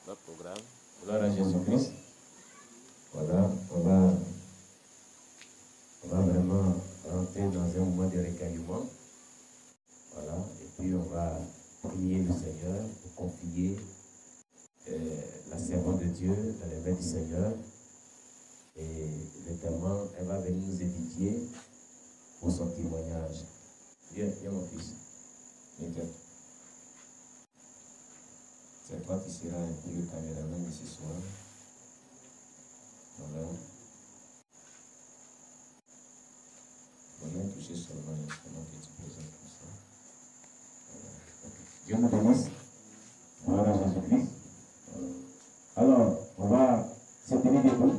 notre programme. Gloire à Jésus-Christ. Voilà, on va vraiment rentrer dans un moment de recueillement. Voilà, et puis on va prier le Seigneur pour confier la servante de Dieu dans les mains du Seigneur. Et notamment, elle va venir nous édifier pour son témoignage. Viens mon fils. Nickel. C'est toi qui seras un peu le caméraman de ce soir. Voilà. Il faut rien toucher seulement l'instrument que tu présentes comme ça. Voilà. Okay. Dieu nous bénisse. Voilà Jésus-Christ. Alors, on va se tenir debout.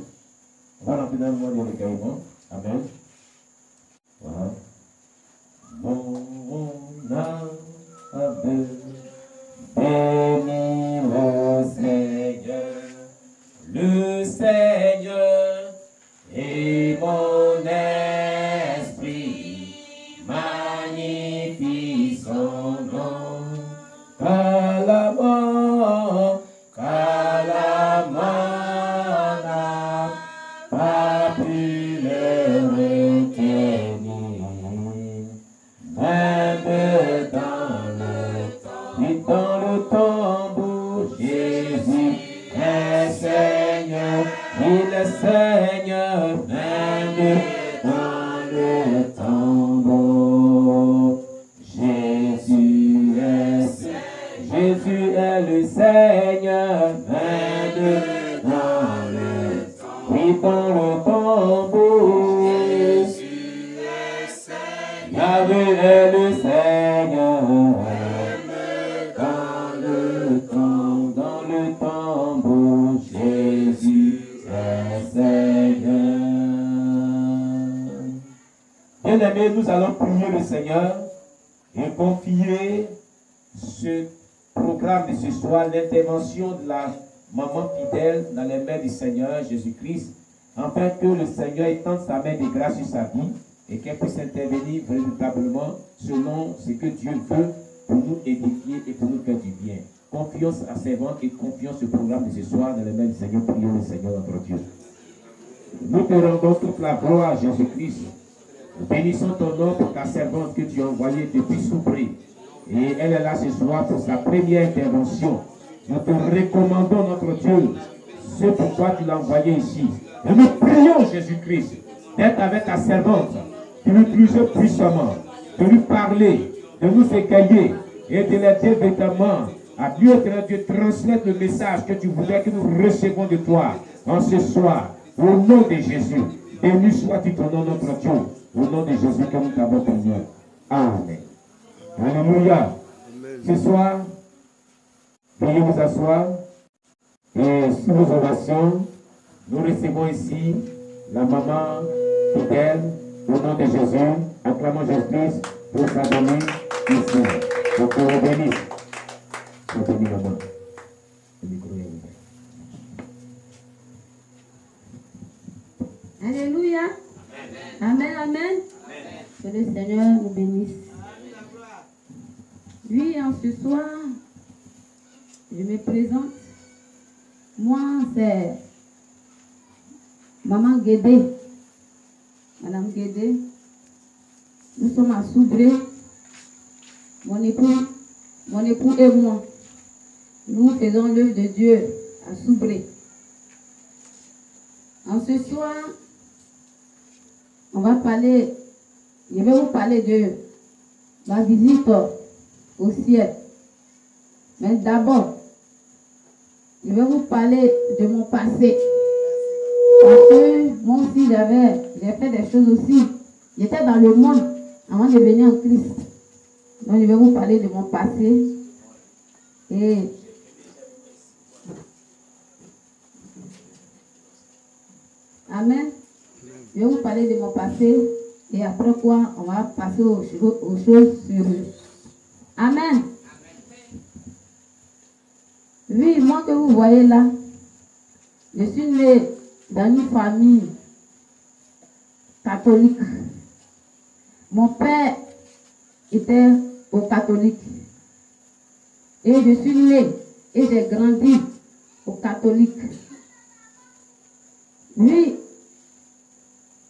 On va rentrer dans le monde de recueillement. Amen. Voilà. Mon âme bénis le Seigneur et mon esprit magnifie son nom. Car la mort n'a pas pu le retenir, même dans le tombeau, Jésus est Seigneur, il est Seigneur, même dans le tombeau. Jésus est le Seigneur, même dans le tombeau. Jésus est Seigneur, Yahvé est le Seigneur, dans le tombeau, Jésus est Seigneur. Bien-aimés, nous allons prier le Seigneur et confier ce programme de ce soir, l'intervention de la maman fidèle dans les mains du Seigneur Jésus-Christ, afin que le Seigneur étende sa main de grâce sur sa vie et qu'elle puisse intervenir véritablement selon ce que Dieu veut pour nous édifier et pour nous faire du bien. Confiance à servante et confiance ce programme de ce soir dans les mains du Seigneur. Prions le Seigneur notre Dieu. Nous te rendons toute la gloire, Jésus-Christ. Nous bénissons ton nom pour ta servante que tu as envoyée depuis Soubré. Et elle est là ce soir pour sa première intervention. Nous te recommandons, notre Dieu, ce pourquoi tu l'as envoyé ici. Et nous prions, Jésus-Christ, d'être avec ta servante, de l'utiliser puissamment, de lui parler, de nous égayer et de l'aider véritablement à Dieu, Dieu, transmettre le message que tu voudrais que nous recevons de toi en ce soir. Au nom de Jésus, béni soit-tu ton nom, notre Dieu. Au nom de Jésus que nous t'avons prié. Amen. Alléluia. Ce soir, veuillez vous asseoir et sous vos ovations, nous recevons ici la maman fidèle au nom de Jésus. Acclamons Jésus pour sa venue ici. Donc, on bénisse. On bénit maman. Le micro est ouvert. Alléluia. Amen, amen. Que le Seigneur nous bénisse. Oui, en ce soir, je me présente. Moi, c'est Maman Guédé. Madame Guédé. Nous sommes à Soubré. Mon époux et moi. Nous faisons l'œuvre de Dieu à Soubré. En ce soir, je vais vous parler de ma visite au ciel. Mais d'abord, je vais vous parler de mon passé. Parce que moi aussi, j'ai fait des choses aussi. J'étais dans le monde avant de venir en Christ. Donc, je vais vous parler de mon passé. Et Amen. Je vais vous parler de mon passé. Et après quoi, on va passer aux choses sur eux. Amen. Oui, moi que vous voyez là, je suis née dans une famille catholique. Mon père était au catholique. Et je suis née et j'ai grandi aux catholiques. Lui,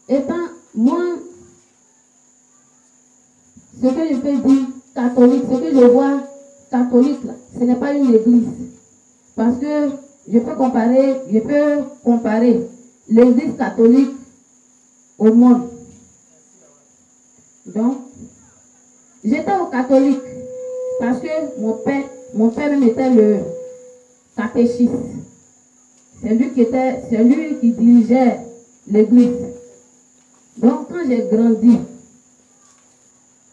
étant moi, ce que je peux dire catholique, ce que je vois catholique, là, ce n'est pas une église. Parce que je peux comparer l'église catholique au monde. Donc, j'étais au catholique parce que mon père même était le catéchiste. C'est lui qui dirigeait l'église. Donc, quand j'ai grandi,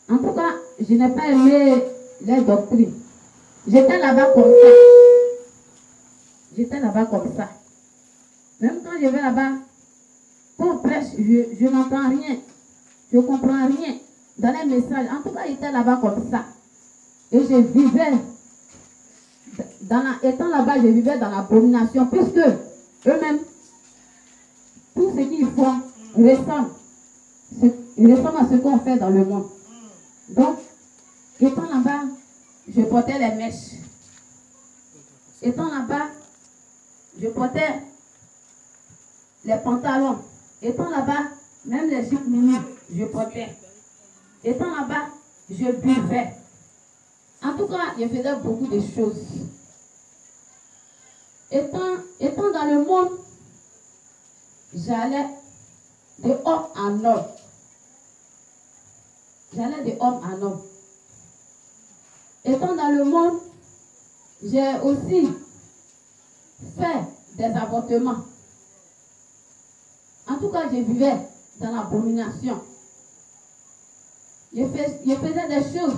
en tout cas, je n'ai pas aimé les doctrines. J'étais là-bas comme ça. Même quand je vais là-bas, quand on prêche, je n'entends rien. Je ne comprends rien dans les messages. En tout cas, j'étais là-bas comme ça. Et je vivais, étant là-bas, je vivais dans l'abomination, puisque eux-mêmes, tout ce qu'ils font ressemble à ce qu'on fait dans le monde. Donc, étant là-bas, je portais les mèches. Étant là-bas, je portais les pantalons. Étant là-bas, même les jupes mini, je portais. Étant là-bas, je buvais. En tout cas, je faisais beaucoup de choses. Étant dans le monde, j'allais de homme en homme. Étant dans le monde, j'ai aussi fait des avortements. En tout cas, je vivais dans l'abomination. Je faisais des choses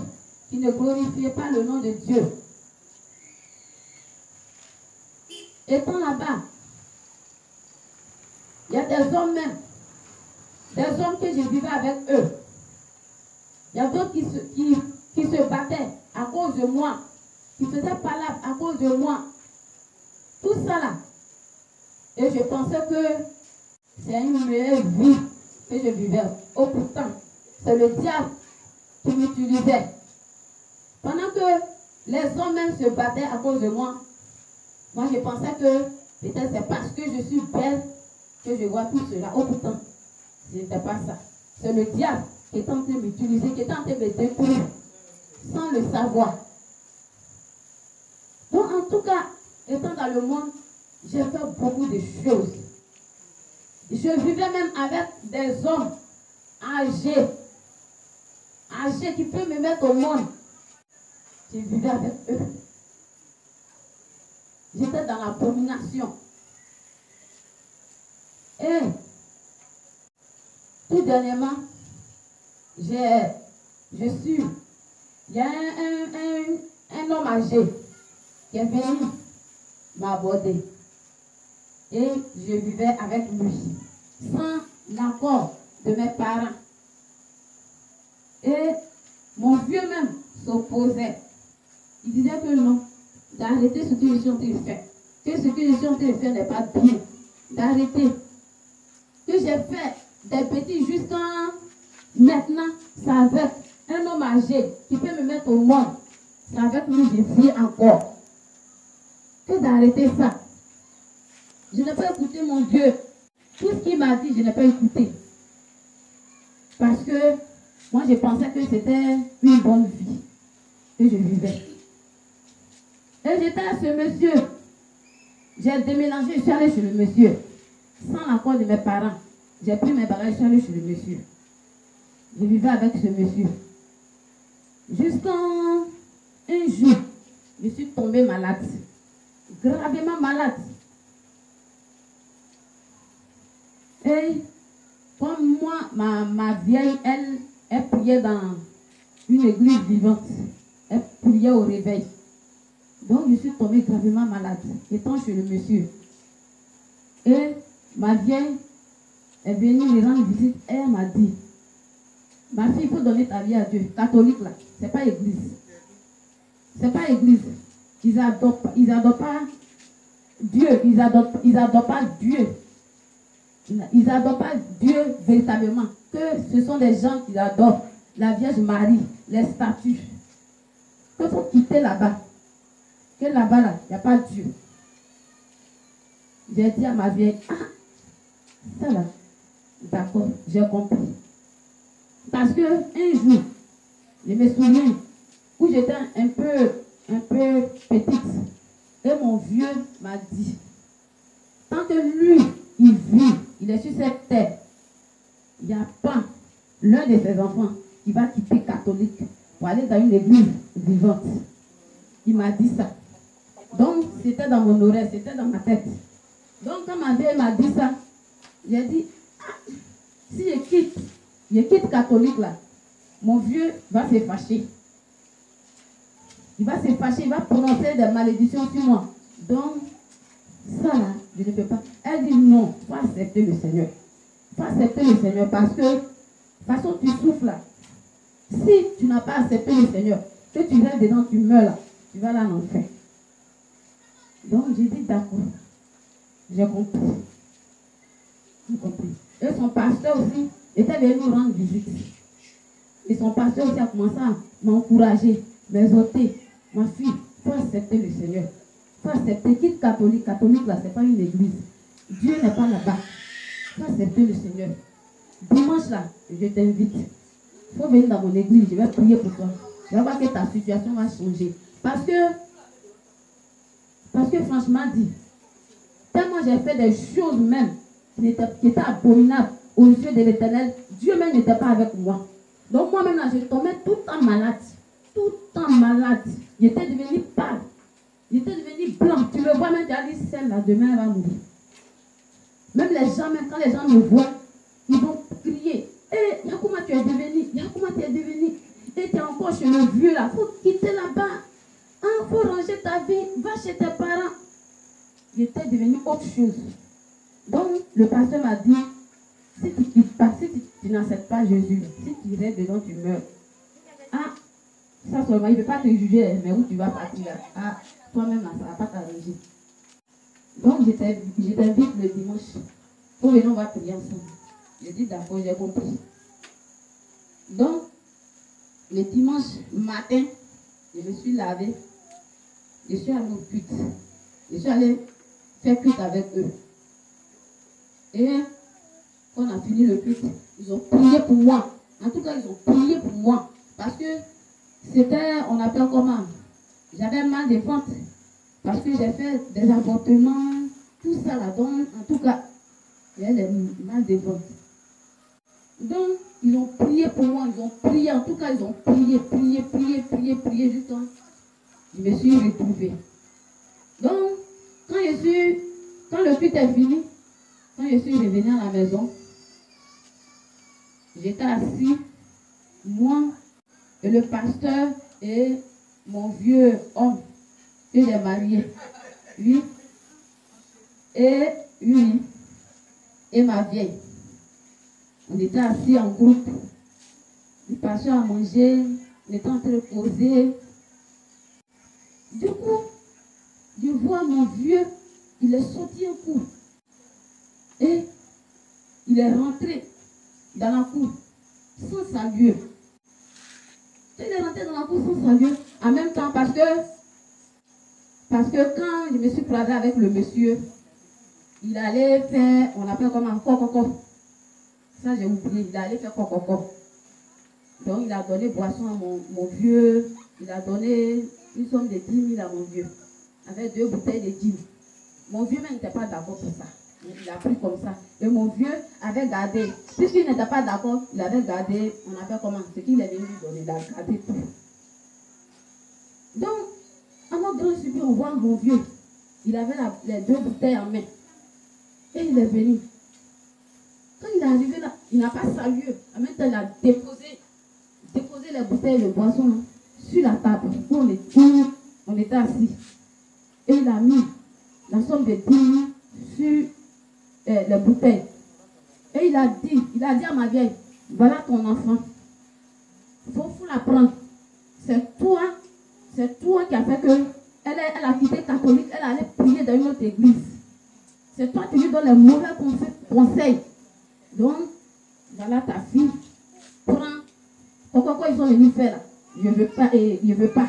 qui ne glorifiaient pas le nom de Dieu. Étant là-bas, il y a des hommes même, des hommes que je vivais avec eux. Il y a d'autres qui se battaient à cause de moi, qui faisaient palabre à cause de moi. Tout ça là. Et je pensais que c'est une meilleure vie que je vivais. Oh pourtant, c'est le diable qui m'utilisait. Pendant que les hommes même se battaient à cause de moi, moi je pensais que peut-être c'est parce que je suis belle que je vois tout cela. Oh pourtant, ce n'était pas ça. C'est le diable qui est en train de m'utiliser, qui est en train de me détruire sans le savoir. Donc en tout cas, étant dans le monde, j'ai fait beaucoup de choses. Je vivais même avec des hommes âgés qui peuvent me mettre au monde. Je vivais avec eux. J'étais dans l'abomination. Et tout dernièrement, il y a un homme âgé qui est venu m'aborder. Et je vivais avec lui, sans l'accord de mes parents. Et mon vieux même s'opposait. Il disait que non, d'arrêter ce que je suis en train de faire. Que ce que je suis en train de faire n'est pas bien. D'arrêter. Que j'ai fait des petits jusqu'à maintenant, c'est avec un homme âgé qui peut me mettre au monde. C'est avec lui que je vis encore. Que d'arrêter ça. Je n'ai pas écouté mon Dieu. Tout ce qu'il m'a dit, je n'ai pas écouté. Parce que moi, je pensais que c'était une bonne vie que je vivais. Et j'étais à ce monsieur. J'ai déménagé, je suis allée chez le monsieur. Sans l'accord de mes parents. J'ai pris mes bagages, je suis allée chez le monsieur. Je vivais avec ce monsieur. Jusqu'à un jour, je suis tombée malade. Gravement malade. Et comme moi, ma vieille, elle priait dans une église vivante. Elle priait au réveil. Donc je suis tombée gravement malade, étant chez le monsieur. Et ma vieille est venue me rendre visite et elle m'a dit, ma fille, il faut donner ta vie à Dieu. Catholique là, c'est pas église. C'est pas église. Ils adoptent pas Dieu. Ils adoptent pas Dieu. Ils n'adorent pas Dieu véritablement. Que ce sont des gens qui adorent la Vierge Marie, les statues. Il faut quitter là-bas. Que là-bas, là, il n'y a pas Dieu. J'ai dit à ma vieille, ah, ça là, d'accord, j'ai compris. Parce que un jour, je me souviens, où j'étais un peu petite, et mon vieux m'a dit, tant que lui, il vit, il est sur cette terre, il n'y a pas l'un de ses enfants qui va quitter catholique pour aller dans une église vivante. Il m'a dit ça. Donc, c'était dans mon oreille, c'était dans ma tête. Donc, quand ma vieille m'a dit ça, j'ai dit, ah, si je quitte catholique là, mon vieux va se fâcher. Il va se fâcher, il va prononcer des malédictions sur moi. Donc, ça là, je ne peux pas. Elle dit non, il faut accepter le Seigneur. Il faut accepter le Seigneur parce que, de toute façon, tu souffres là. Si tu n'as pas accepté le Seigneur, que tu restes dedans, tu meurs là, tu vas là en enfer. Donc, j'ai dit d'accord. J'ai compris. J'ai compris. Et son pasteur aussi était venu nous rendre visite. Et son pasteur aussi a commencé à m'encourager, m'exhorter. Ma fille, il faut accepter le Seigneur. Il faut accepter. Quitte catholique. Catholique, là, ce n'est pas une église. Dieu n'est pas là-bas. Il faut accepter le Seigneur. Dimanche, là, je t'invite. Il faut venir dans mon église. Je vais prier pour toi. Tu vas voir que ta situation va changer. Parce que franchement dit, tellement j'ai fait des choses même qui étaient abominables aux yeux de l'Éternel, Dieu même n'était pas avec moi. Donc moi-même là, je tombais tout le temps malade. Tout le temps malade. J'étais devenu pâle. J'étais devenu blanc. Tu me vois même, tu as dit, celle-là, demain, elle va mourir. Même les gens, même quand les gens me voient, ils vont crier. Eh, comment tu es devenu? Comment tu es devenu? Et tu es encore chez le vieux là. Il faut quitter là-bas. Il faut ranger ta vie. Va chez tes parents. J'étais devenu autre chose. Donc, le pasteur m'a dit, si tu quittes pas, si tu n'acceptes pas Jésus, si tu restes dedans, tu meurs. Ah, ça seulement, il ne peut pas te juger, mais où tu vas partir là? Ah, toi-même, là, ça ne va pas t'arranger. Donc, je t'invite le dimanche. Pour venir, on va prier ensemble. J'ai dit d'accord, j'ai compris. Donc, le dimanche matin, je me suis lavé. Je suis allée au culte. Je suis allée faire culte avec eux. Et quand on a fini le culte, ils ont prié pour moi. En tout cas, ils ont prié pour moi. Parce que c'était, on appelle comment? J'avais mal de ventre. Parce que j'ai fait des avortements, tout ça là-dedans. En tout cas, j'ai des mal de ventre. Donc, ils ont prié pour moi. Ils ont prié. En tout cas, ils ont prié jusqu'à je me suis retrouvée. Donc, quand le culte est fini, quand je suis revenue à la maison, j'étais assis, moi et le pasteur et mon vieux homme que j'ai marié. Oui. Et ma vieille. On était assis en groupe. Le pasteur a mangé, on était en train de causer. Du coup, je vois mon vieux, il est sorti un coup. Et il est rentré dans la cour sans saluer. Il est rentré dans la cour sans saluer. En même temps, parce que quand je me suis croisée avec le monsieur, il allait faire, on appelle comment, coco. Ça, j'ai oublié, il allait faire coco. Donc, il a donné boisson à mon vieux. Il a donné une somme de 10 000 à mon vieux. Avec 2 bouteilles de gin. Mon vieux même n'était pas d'accord pour ça. Il a pris comme ça. Et mon vieux avait gardé. Puisqu'il n'était pas d'accord, il avait gardé, on appelle comment, ce qu'il est venu lui donner. Il a gardé tout. Donc, à mon grand surprise, on voit mon vieux. Il avait les 2 bouteilles en main. Et il est venu. Quand il est arrivé là, il n'a pas salué. En même temps, il a déposé les bouteilles de boisson là, sur la table où on était assis. Et il a mis la somme de 10 000 sur les bouteilles. Et il a dit à ma vieille, voilà ton enfant. Il faut la prendre. C'est toi qui a fait que elle a quitté catholique, elle allait prier dans une autre église. C'est toi qui lui donnes les mauvais conseils. Donc, voilà ta fille. Prends. Pourquoi ils sont venus faire là? Je ne veux pas.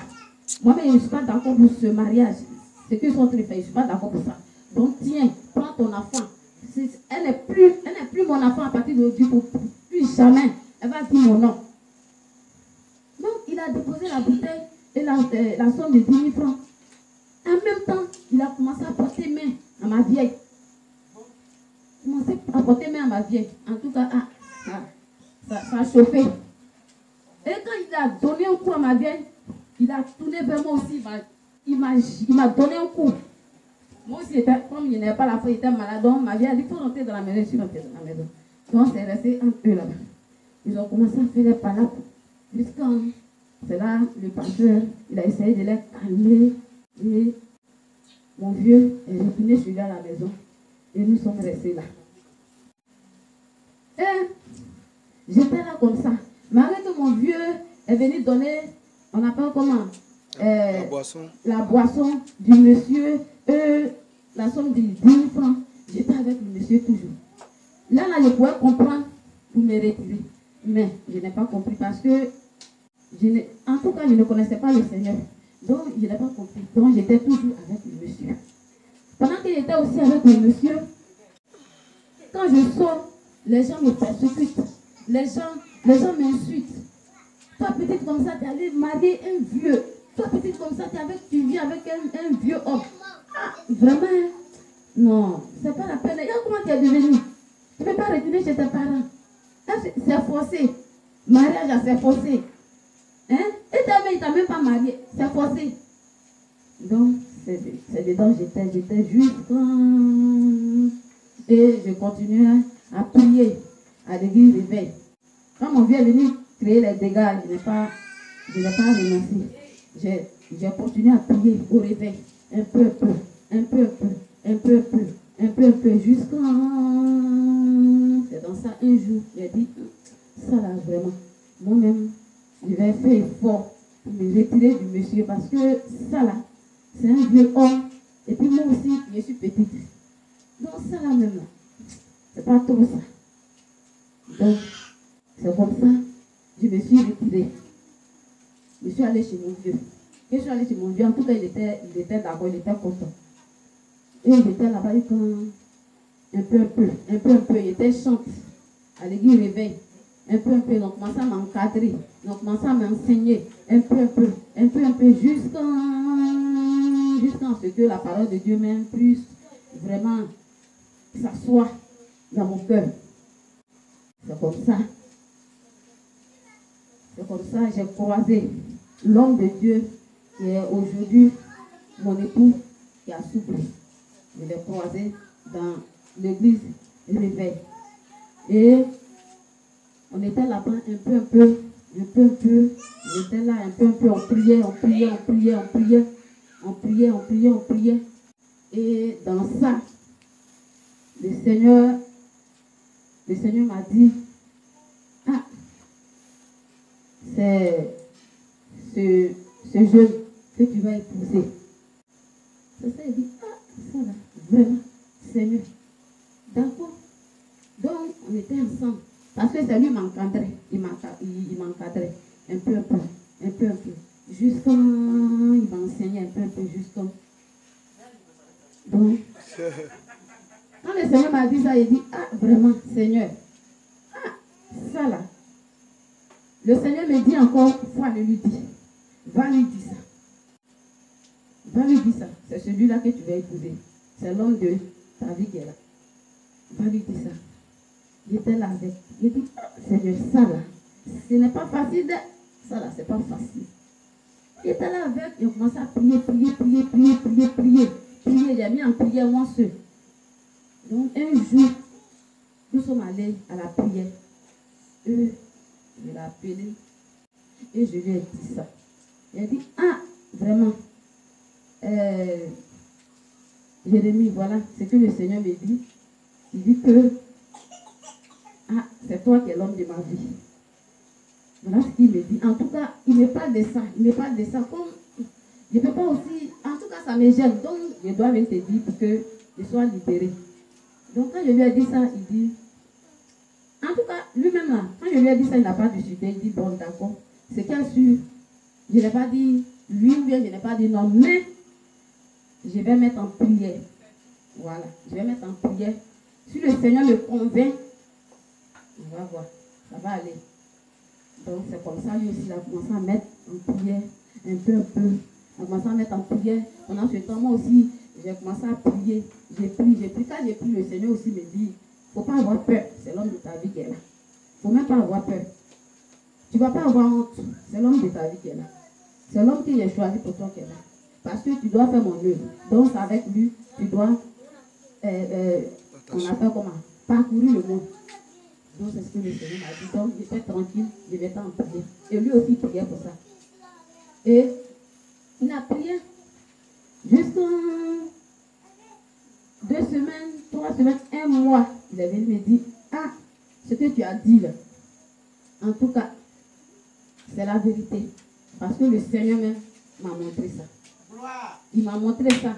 Moi-même, je ne suis pas d'accord pour ce mariage. Ce qu'ils sont en train de faire, je ne suis pas d'accord pour ça. Donc tiens, prends ton enfant. Elle n'est plus mon enfant à partir d'aujourd'hui, plus jamais. Elle va dire mon nom. Donc il a déposé la bouteille et la somme de 10 000 francs. En même temps, il a commencé à porter main à ma vieille. Commencé à porter main à ma vieille. En tout cas, ça a chauffé. Et quand il a donné un coup à ma vieille, il a tourné vers moi aussi. Il m'a donné un coup. Moi aussi, comme il n'avait pas la foi, il était malade. Donc ma vieille a dit, il faut rentrer dans la maison. Je suis rentrée dans la maison. Donc c'est resté entre eux là-bas. Ils ont commencé à faire des palabres. Jusqu'à c'est là, le pasteur, il a essayé de les calmer. Et mon vieux est retourné chez lui à la maison. Et nous sommes restés là. Et j'étais là comme ça. Malgré que mon vieux est venu donner, on appelle comment la boisson du monsieur, la somme de 10 000 francs. J'étais avec le monsieur toujours. Là, je pouvais comprendre pour me retirer. Mais je n'ai pas compris parce que, en tout cas, je ne connaissais pas le Seigneur. Donc, je n'ai pas compris. Donc, j'étais toujours avec le monsieur. Pendant qu'il était aussi avec le monsieur, quand je sors, les gens me persécutent. Les gens m'insultent. Toi, petite comme ça, tu es allé marier un vieux. Toi, petite comme ça, tu vis avec un vieux homme. Ah, vraiment, non, c'est pas la peine. Regarde comment tu es devenu. Tu ne peux pas retourner chez tes parents. C'est forcé. Mariage, c'est forcé. Hein? Et ta mère, il ne t'a même pas marié. C'est forcé. Donc, c'est dedans, j'étais juste. Et je continuais à prier à l'église réveil. Quand mon vieux est venu créer les dégâts, je n'ai pas renoncé. J'ai continué à prier au réveil. Un peu, jusqu'à... C'est dans ça, un jour, j'ai dit, ça là, vraiment, moi-même, je vais faire effort pour me retirer du monsieur parce que ça là, c'est un vieux homme. Et puis moi aussi, je suis petite. Donc ça là même là, c'est pas trop ça. Donc, c'est comme ça, je me suis retirée. Je suis allée chez mon vieux. Quand je suis allée chez mon vieux, en tout cas, il était d'accord, il était content. Et il était là-bas, un peu, il était chante à l'église réveil. Un peu, on commençait à m'encadrer, on commençait à m'enseigner, un peu, jusqu'à ce que la parole de Dieu même puisse vraiment s'asseoir dans mon cœur. C'est comme ça. C'est comme ça que j'ai croisé l'homme de Dieu qui est aujourd'hui mon époux qui a souffert. Je l'ai croisé dans l'église réveil. Et on était là-bas un peu. J'étais là un peu. On priait. Et dans ça, le Seigneur m'a dit, ah, c'est ce jeune que tu vas épouser. C'est ça, il dit, ah, ça là, vraiment, Seigneur. D'accord. Donc, on était ensemble. Parce que c'est lui qui m'encadrait. Il m'encadrait un peu. Jusqu'à... Il m'enseignait un peu, jusqu'à... Donc, quand le Seigneur m'a dit ça, il dit, ah, vraiment, Seigneur. Ah, ça là. Le Seigneur me dit encore, faut aller lui dire. Va lui dire ça. C'est celui-là que tu vas épouser. C'est l'homme de ta vie qui est là. Va lui dire ça. J'étais là avec. J'ai dit, Seigneur, ça là, ce n'est pas facile. Ça là, c'est pas facile. J'étais là avec, et on commençait à prier. J'ai mis en prière moi seul. Donc un jour, nous sommes allés à la prière. Je l'ai appelé et je lui ai dit ça. Il a dit, ah, vraiment, Jérémie, voilà ce que le Seigneur me dit. Il dit que, ah, c'est toi qui es l'homme de ma vie. Voilà ce qu'il me dit. En tout cas, il me parle de ça. Comme je ne peux pas aussi, en tout cas, ça me gêne. Donc, je dois même te dire pour que je sois libéré. Donc, quand je lui ai dit ça, il dit, en tout cas, lui-même là, quand je lui ai dit ça, il n'a pas discuté. Il dit, bon, d'accord. C'est qu'à sûr, je n'ai pas dit lui ou bien je n'ai pas dit non, mais je vais mettre en prière. Voilà, je vais mettre en prière. Si le Seigneur me convainc, on va voir, ça va aller. Donc c'est comme ça, lui aussi, il a commencé à mettre en prière, un peu. Il a commencé à mettre en prière. Pendant ce temps, moi aussi, j'ai commencé à prier. J'ai prié. Quand j'ai prié, le Seigneur aussi me dit, il ne faut pas avoir peur. C'est l'homme de ta vie qui est là. Il ne faut même pas avoir peur. Tu ne vas pas avoir honte. C'est l'homme de ta vie qui est là. C'est l'homme qui est choisi pour toi qui est là. Parce que tu dois faire mon œuvre. Donc avec lui, tu dois, on appelle comment, parcourir le monde. Donc c'est ce que le Seigneur m'a dit. Donc j'étais tranquille, je vais t'en prier. Et lui aussi priait pour ça. Et il a prié jusqu'en 2 semaines, 3 semaines, 1 mois. Il est venu me dire, ah, ce que tu as dit là, en tout cas, c'est la vérité. Parce que le Seigneur même m'a montré ça. Il m'a montré ça.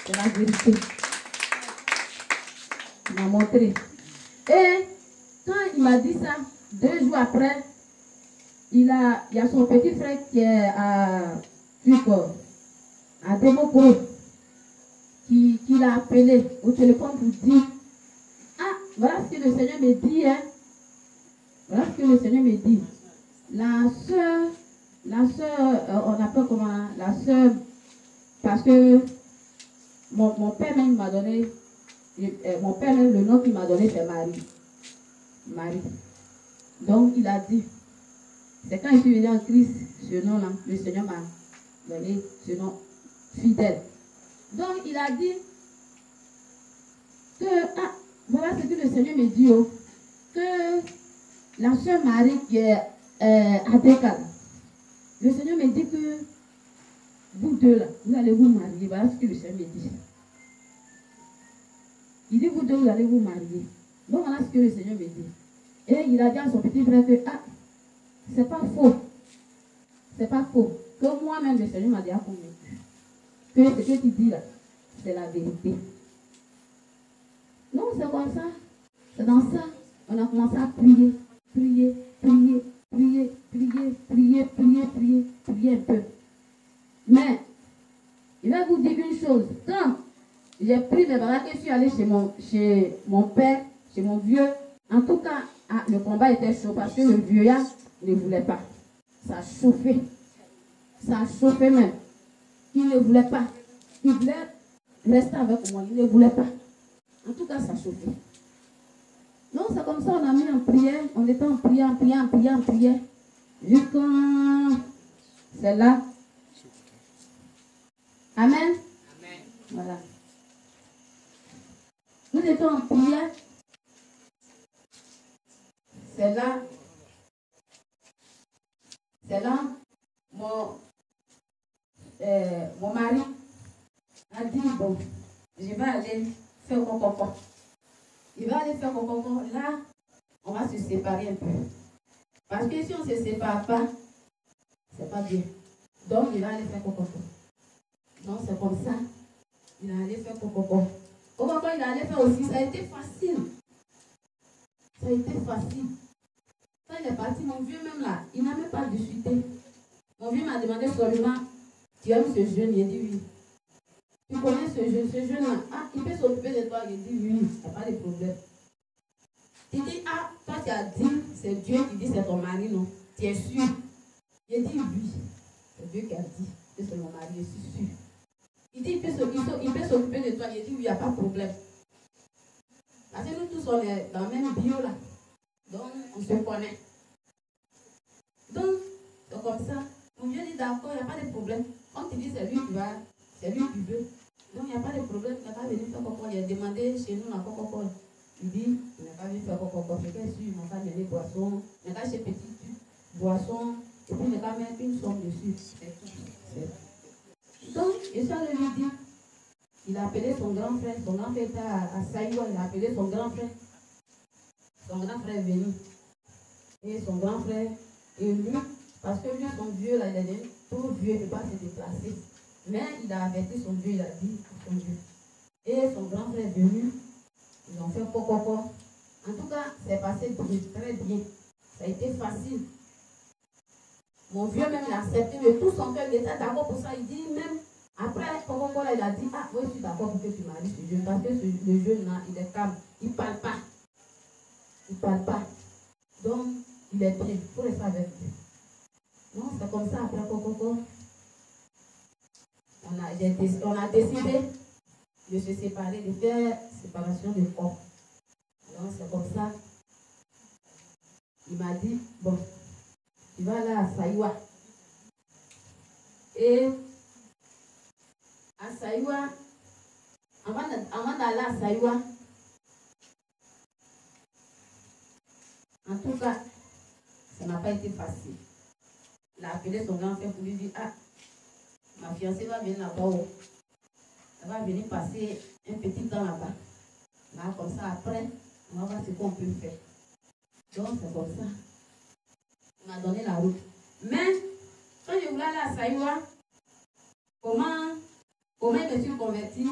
C'est la vérité. Il m'a montré. Et quand il m'a dit ça, 2 jours après, il y a son petit frère qui est à Demokoro, qui l'a appelé au téléphone pour dire, ah, voilà ce que le Seigneur me dit, hein. Voilà ce que le Seigneur me dit. La soeur, on appelle comment, la soeur, parce que mon père même m'a donné, mon père même, le nom qu'il m'a donné, c'est Marie. Donc il a dit, c'est quand je suis venu en Christ, ce nom-là, le Seigneur m'a donné ce nom fidèle. Donc il a dit que, ah, voilà ce que le Seigneur me dit, oh, que la soeur Marie qui est à Décal, le Seigneur me dit que vous deux là, vous allez vous marier. Voilà ce que le Seigneur me dit. Il dit vous deux, vous allez vous marier. Donc voilà ce que le Seigneur me dit. Et il a dit à son petit frère que, ah, c'est pas faux. C'est pas faux. Que moi-même, le Seigneur m'a déjà convaincu. Que ce que tu dis là, c'est la vérité. Non, c'est comme ça. C'est dans ça. On a commencé à prier un peu. Mais, je vais vous dire une chose. Quand j'ai pris mes bagages et je suis allée chez mon père, chez mon vieux, en tout cas, le combat était chaud parce que le vieillard ne voulait pas. Ça chauffait. Ça chauffait même. Il ne voulait pas. Il voulait rester avec moi. Il ne voulait pas. En tout cas, ça chauffait. Donc, c'est comme ça, on a mis en prière. On était en prière. Jusqu'en... C'est là. Amen. Voilà. Nous étions en prière. C'est là. Mon mari a dit, bon, je vais aller faire coco. Il va aller faire coco. Là, on va se séparer un peu. Parce que si on ne se sépare pas, c'est pas bien. Donc, il va aller faire coco. Donc, c'est comme ça. Il a allé faire coco. Coco, il a allé faire aussi. Ça a été facile. Quand il est parti, mon vieux même là, il n'a même pas discuté. Mon vieux m'a demandé seulement, tu aimes ce jeune? Il a dit oui. Tu connais ce jeune là? Ah, il peut s'occuper de toi? Il dit oui, il n'y a pas de problème. Il dit, ah, toi tu as dit, c'est Dieu qui dit c'est ton mari, non? Tu es sûr? Il dit oui. C'est Dieu qui a dit que c'est mon mari, je suis sûr. Il dit, il peut s'occuper de toi? Il dit oui, il n'y a pas de problème. Parce que nous tous, on est dans le même bio là. Donc, on se connaît. Donc, c'est comme ça. Mon Dieu dit d'accord, il n'y a pas de problème. Quand tu dis c'est lui qui va, c'est lui qui veut. Donc, il n'y a pas de problème. Il n'a pas venu faire coco. Il a demandé chez nous la coco. Il dit, il n'a pas venu faire coco. C'est bien sûr, il n'a pas donné boisson. Il n'a pas acheté petite boisson. Et puis, il n'a pas mis une somme dessus. C'est tout. Donc, et ça lui dit, il a appelé son grand frère. Son grand frère était à Saïwa. Il a appelé son grand frère. Son grand frère est venu. Et son grand frère est venu. Parce que lui, son vieux, là, il est trop vieux, il ne peut pas se déplacer. Mais il a averti son vieux, il a dit à son vieux. Et son grand frère est venu. Ils ont fait coco. En tout cas, c'est passé très bien. Ça a été facile. Mon vieux même l'a accepté de tout son cœur. Il était d'accord pour ça. Il dit même, Après, Coco, il a dit, ah, moi je suis d'accord pour que tu maries ce jeune, parce que le jeune-là, il est calme, il ne parle pas. Il ne parle pas. Donc, il est bien, il faut rester avec lui. Non, c'est comme ça, après Coco, on a décidé de se séparer, de faire séparation de corps. Alors, c'est comme ça. Il m'a dit, bon, tu vas là à Saïwa. Et à Saïwa, avant d'aller à Saïwa, en tout cas, ça n'a pas été facile. Il a appelé son grand frère pour lui dire, ah, ma fiancée va venir là-bas. Elle va venir passer un petit temps là-bas. Là, comme ça, après, on va voir ce qu'on peut faire. Donc, c'est comme ça. On m'a donné la route. Mais, quand je voulais aller à Saïwa, comment je me suis convertie?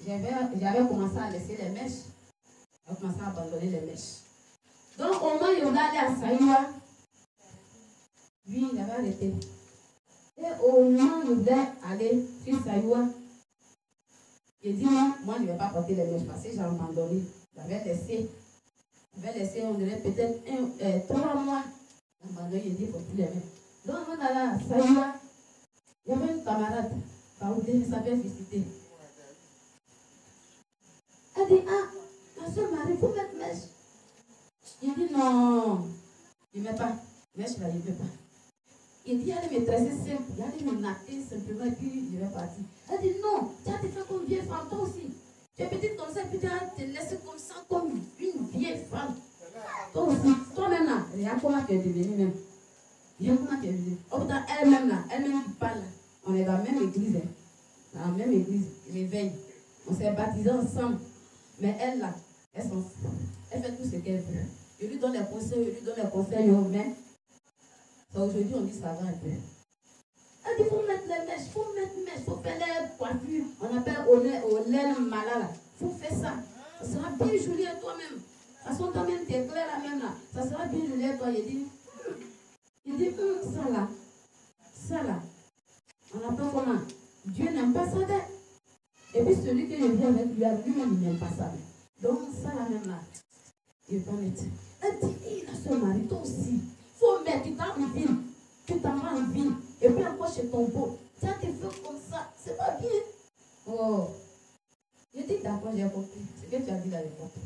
J'avais commencé à laisser les mèches. J'avais commencé à abandonner les mèches. Donc, au moment où je voulais aller à Saïwa, lui, il avait arrêté. Et au moment où je voulais aller sur Saïwa, il dit non, moi je ne vais pas porter les mèches parce que j'ai abandonné. J'avais laissé, on dirait peut-être 3 mois. Abandonné, il dit il faut plus les mèches. Donc, avant d'aller à Saïwa, il y avait une camarade, Paoudé, qui s'appelle Félicité. Elle dit, ah, ma soeur Marie, il faut mettre mèche. Il dit non, il ne met pas. Mèche là, il ne met pas. Il dit, il y a des maîtresses simples, il y a des me natter simplement et puis je vais partir. Elle dit, non, tu as te fait comme vieille femme, toi aussi. Tu es petite comme ça et puis tu as te laissé comme ça, comme une vieille femme. Toi aussi, toi-même là, regarde comment tu es devenue même. Regarde comment tu es devenue. Oh, putain, elle-même là, elle-même qui parle là. On est dans la même église, hein. Dans la même église, réveil. On s'est baptisés ensemble. Mais elle là, elle fait tout ce qu'elle veut. Je lui donne les conseils, mais aujourd'hui on dit ça va un peu. Elle dit, il faut mettre les mèches, il faut faire les coiffures. On appelle au laine malala. Il faut faire ça. Ça sera bien joli à toi-même. De toute façon, toi-même, tu es clair là même là. Ça sera bien joli à toi. Il dit, ça là. On appelle comment? Dieu n'aime pas ça. Et puis celui que je vis avec lui-même, il n'aime pas ça. Donc ça là même là, il va mettre. Elle dit, la soeur Marie, toi aussi, il faut mettre, tu t'en ville. Tu t'en vas en ville. Et puis encore chez ton beau. Tu as tes feux comme ça, c'est pas bien. Oh. Je dis, d'accord, j'ai compris. C'est que tu as dit là, j'ai compris.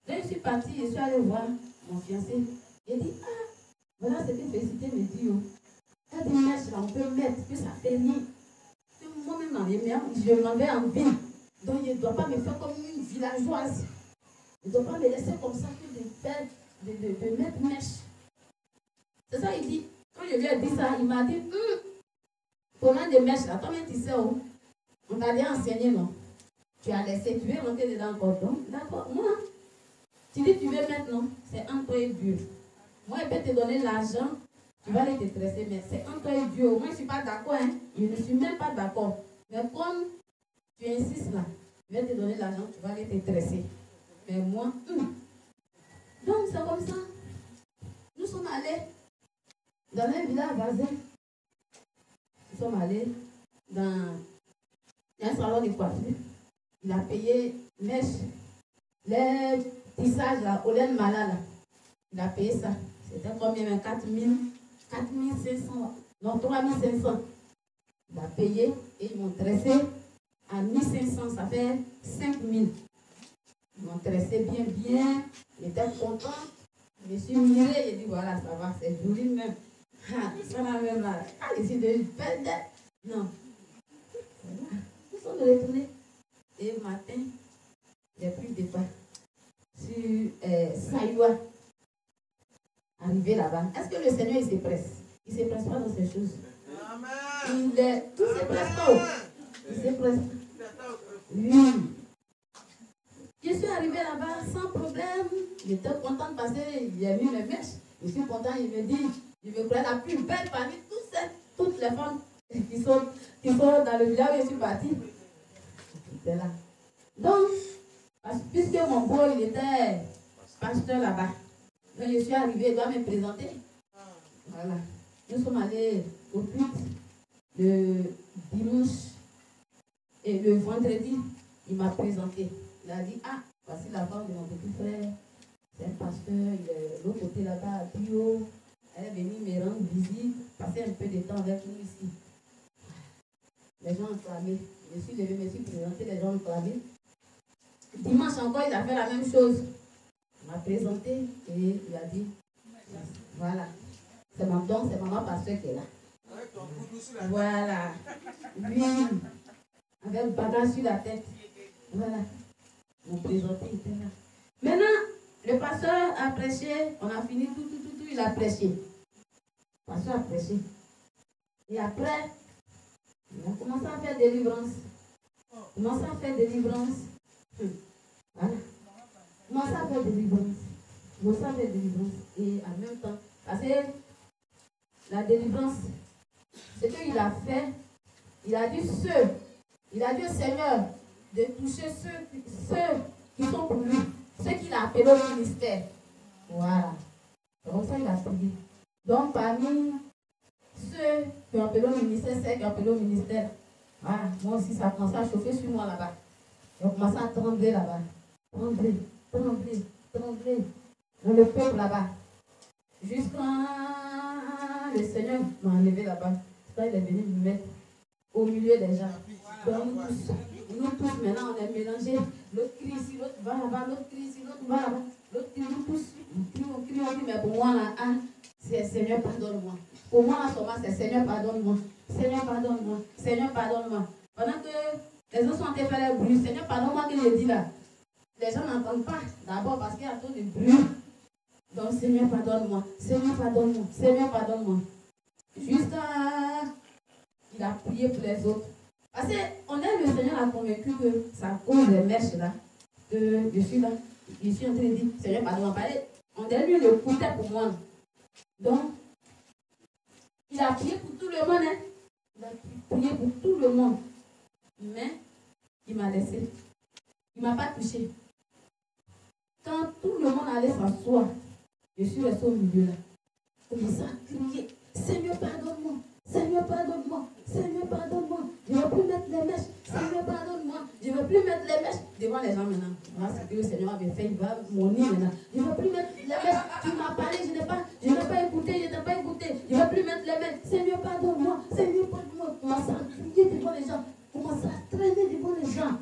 Donc je suis partie, je suis allée voir mon fiancé. Il dit, ah, voilà ce que Félicité me dit. Oh. Elle dit, mèche là, on peut mettre, que ça fait rien. Moi-même, je m'en vais en ville. Donc, je ne dois pas me faire comme une villageoise. Je ne dois pas me laisser comme ça que de mettre mèche. C'est ça, il dit. Quand je lui ai dit ça, il m'a dit, comment des mèches là, toi-même tu sais où? On t'a dit enseigner, non? Tu as laissé, tu veux rentrer dedans encore, donc? D'accord, moi. Tu dis, tu veux mettre, non? C'est entre toi et Dieu. Moi, je peux te donner l'argent. Tu vas aller te tresser, mais c'est entre toi et Dieu. Moi, je ne suis pas d'accord, hein. Je ne suis même pas d'accord. Mais comme tu insistes là, je vais te donner l'argent, tu vas aller te tresser. Mais moi, Donc, c'est comme ça. Nous sommes allés dans un village voisin. Nous sommes allés dans un salon de coiffure. Il a payé mèche, les tissages là, au laine malade. Il a payé ça. C'était combien? 4500, non 3500. Il a payé et ils m'ont tressé à 1500, ça fait 5000. Ils m'ont tressé bien. J'étais content. Je me suis mirée, j'ai dit voilà, ça va, c'est joli même. Ça va même là. Ici de belle. Non. Voilà. Nous sommes retournés. Et le matin, j'ai pris des pas sur Saïwa. Arrivé là-bas. Est-ce que le Seigneur il se presse? Il ne se presse pas dans ces choses. Amen. Il se presse pas. Il se presse. Oui. Je suis arrivée là-bas sans problème. J'étais contente parce que j'ai mis mes mèches. Je suis contente, il me dit, je me crois la plus belle parmi toutes les femmes qui sont dans le village où je suis partie. J'étais là. Donc, puisque mon beau, il était pasteur là-bas. Donc je suis arrivée, il doit me présenter. Voilà. Nous sommes allés au culte. le dimanche et le vendredi, il m'a présenté. Il a dit, ah, voici la femme de mon petit frère. C'est un pasteur, il est de l'autre côté là-bas à Bio. Elle est venue me rendre visite, passer un peu de temps avec nous ici. Les gens ont clamé. Je suis levée, me suis présenté, les gens ont clamé. Dimanche encore, il a fait la même chose. Il m'a présenté et il a dit, voilà, c'est maman pasteur qui est là. Voilà. Lui, avec le bagage sur la tête. Voilà. Mon présenté était là. Maintenant, le pasteur a prêché, on a fini tout, il a prêché. Le pasteur a prêché. Et après, il a commencé à faire délivrance. Voilà. Commencé à faire délivrance. Et en même temps, parce que la délivrance, ce qu'il a fait, il a dit au Seigneur de toucher ceux qui sont pour lui, ceux qu'il a appelés au ministère. Voilà. Donc ça, il a prié. Donc parmi ceux qui ont appelé au ministère, ceux qui ont appelé au ministère, voilà, moi aussi, ça a commencé à chauffer sur moi là-bas. J'ai commencé à trembler là-bas. Trembler. Dans le peuple là-bas. Jusqu'à le Seigneur m'a enlevé là-bas. Quand il est venu me mettre au milieu des gens. Donc nous tous maintenant on est mélangés. L'autre crie ici, l'autre va là-bas, l'autre crie ici, l'autre va là-bas. L'autre crie, nous tous, on crie, mais pour moi là, c'est Seigneur pardonne-moi. Pour moi là, seulement c'est Seigneur pardonne-moi. Seigneur pardonne-moi. Seigneur pardonne-moi. Pendant que les autres sont en train de faire le bruit, Seigneur pardonne-moi que je dis là. Les gens n'entendent pas. D'abord parce qu'il y a trop de bruit. Donc Seigneur pardonne-moi. Seigneur pardonne-moi. Seigneur pardonne-moi. Jusqu'à il a prié pour les autres. Parce qu'on est le Seigneur a convaincu que ça cause des mèches là. Que je suis là. Je suis en train de dire, Seigneur pardonne-moi. On est lui le couteau pour moi. Donc, il a prié pour tout le monde. Hein? Il a prié pour tout le monde. Mais, il m'a laissé. Il ne m'a pas touché. Quand tout le monde allait s'asseoir, je suis restée au milieu là. Je commençais à crier, Seigneur pardonne-moi, Seigneur pardonne-moi, Seigneur pardonne-moi. Je ne veux plus mettre les mèches, Seigneur pardonne-moi. Je ne veux plus mettre les mèches devant les gens maintenant. Voilà ce que le Seigneur avait fait, il va m'unir maintenant. Je ne veux plus mettre les mèches. Tu m'as parlé, je n'ai pas écouté, je n'ai pas écouté. Je ne veux plus mettre les mèches. Seigneur pardonne-moi, Seigneur pardonne-moi. Commence à crier devant les gens, commence à traîner devant les gens.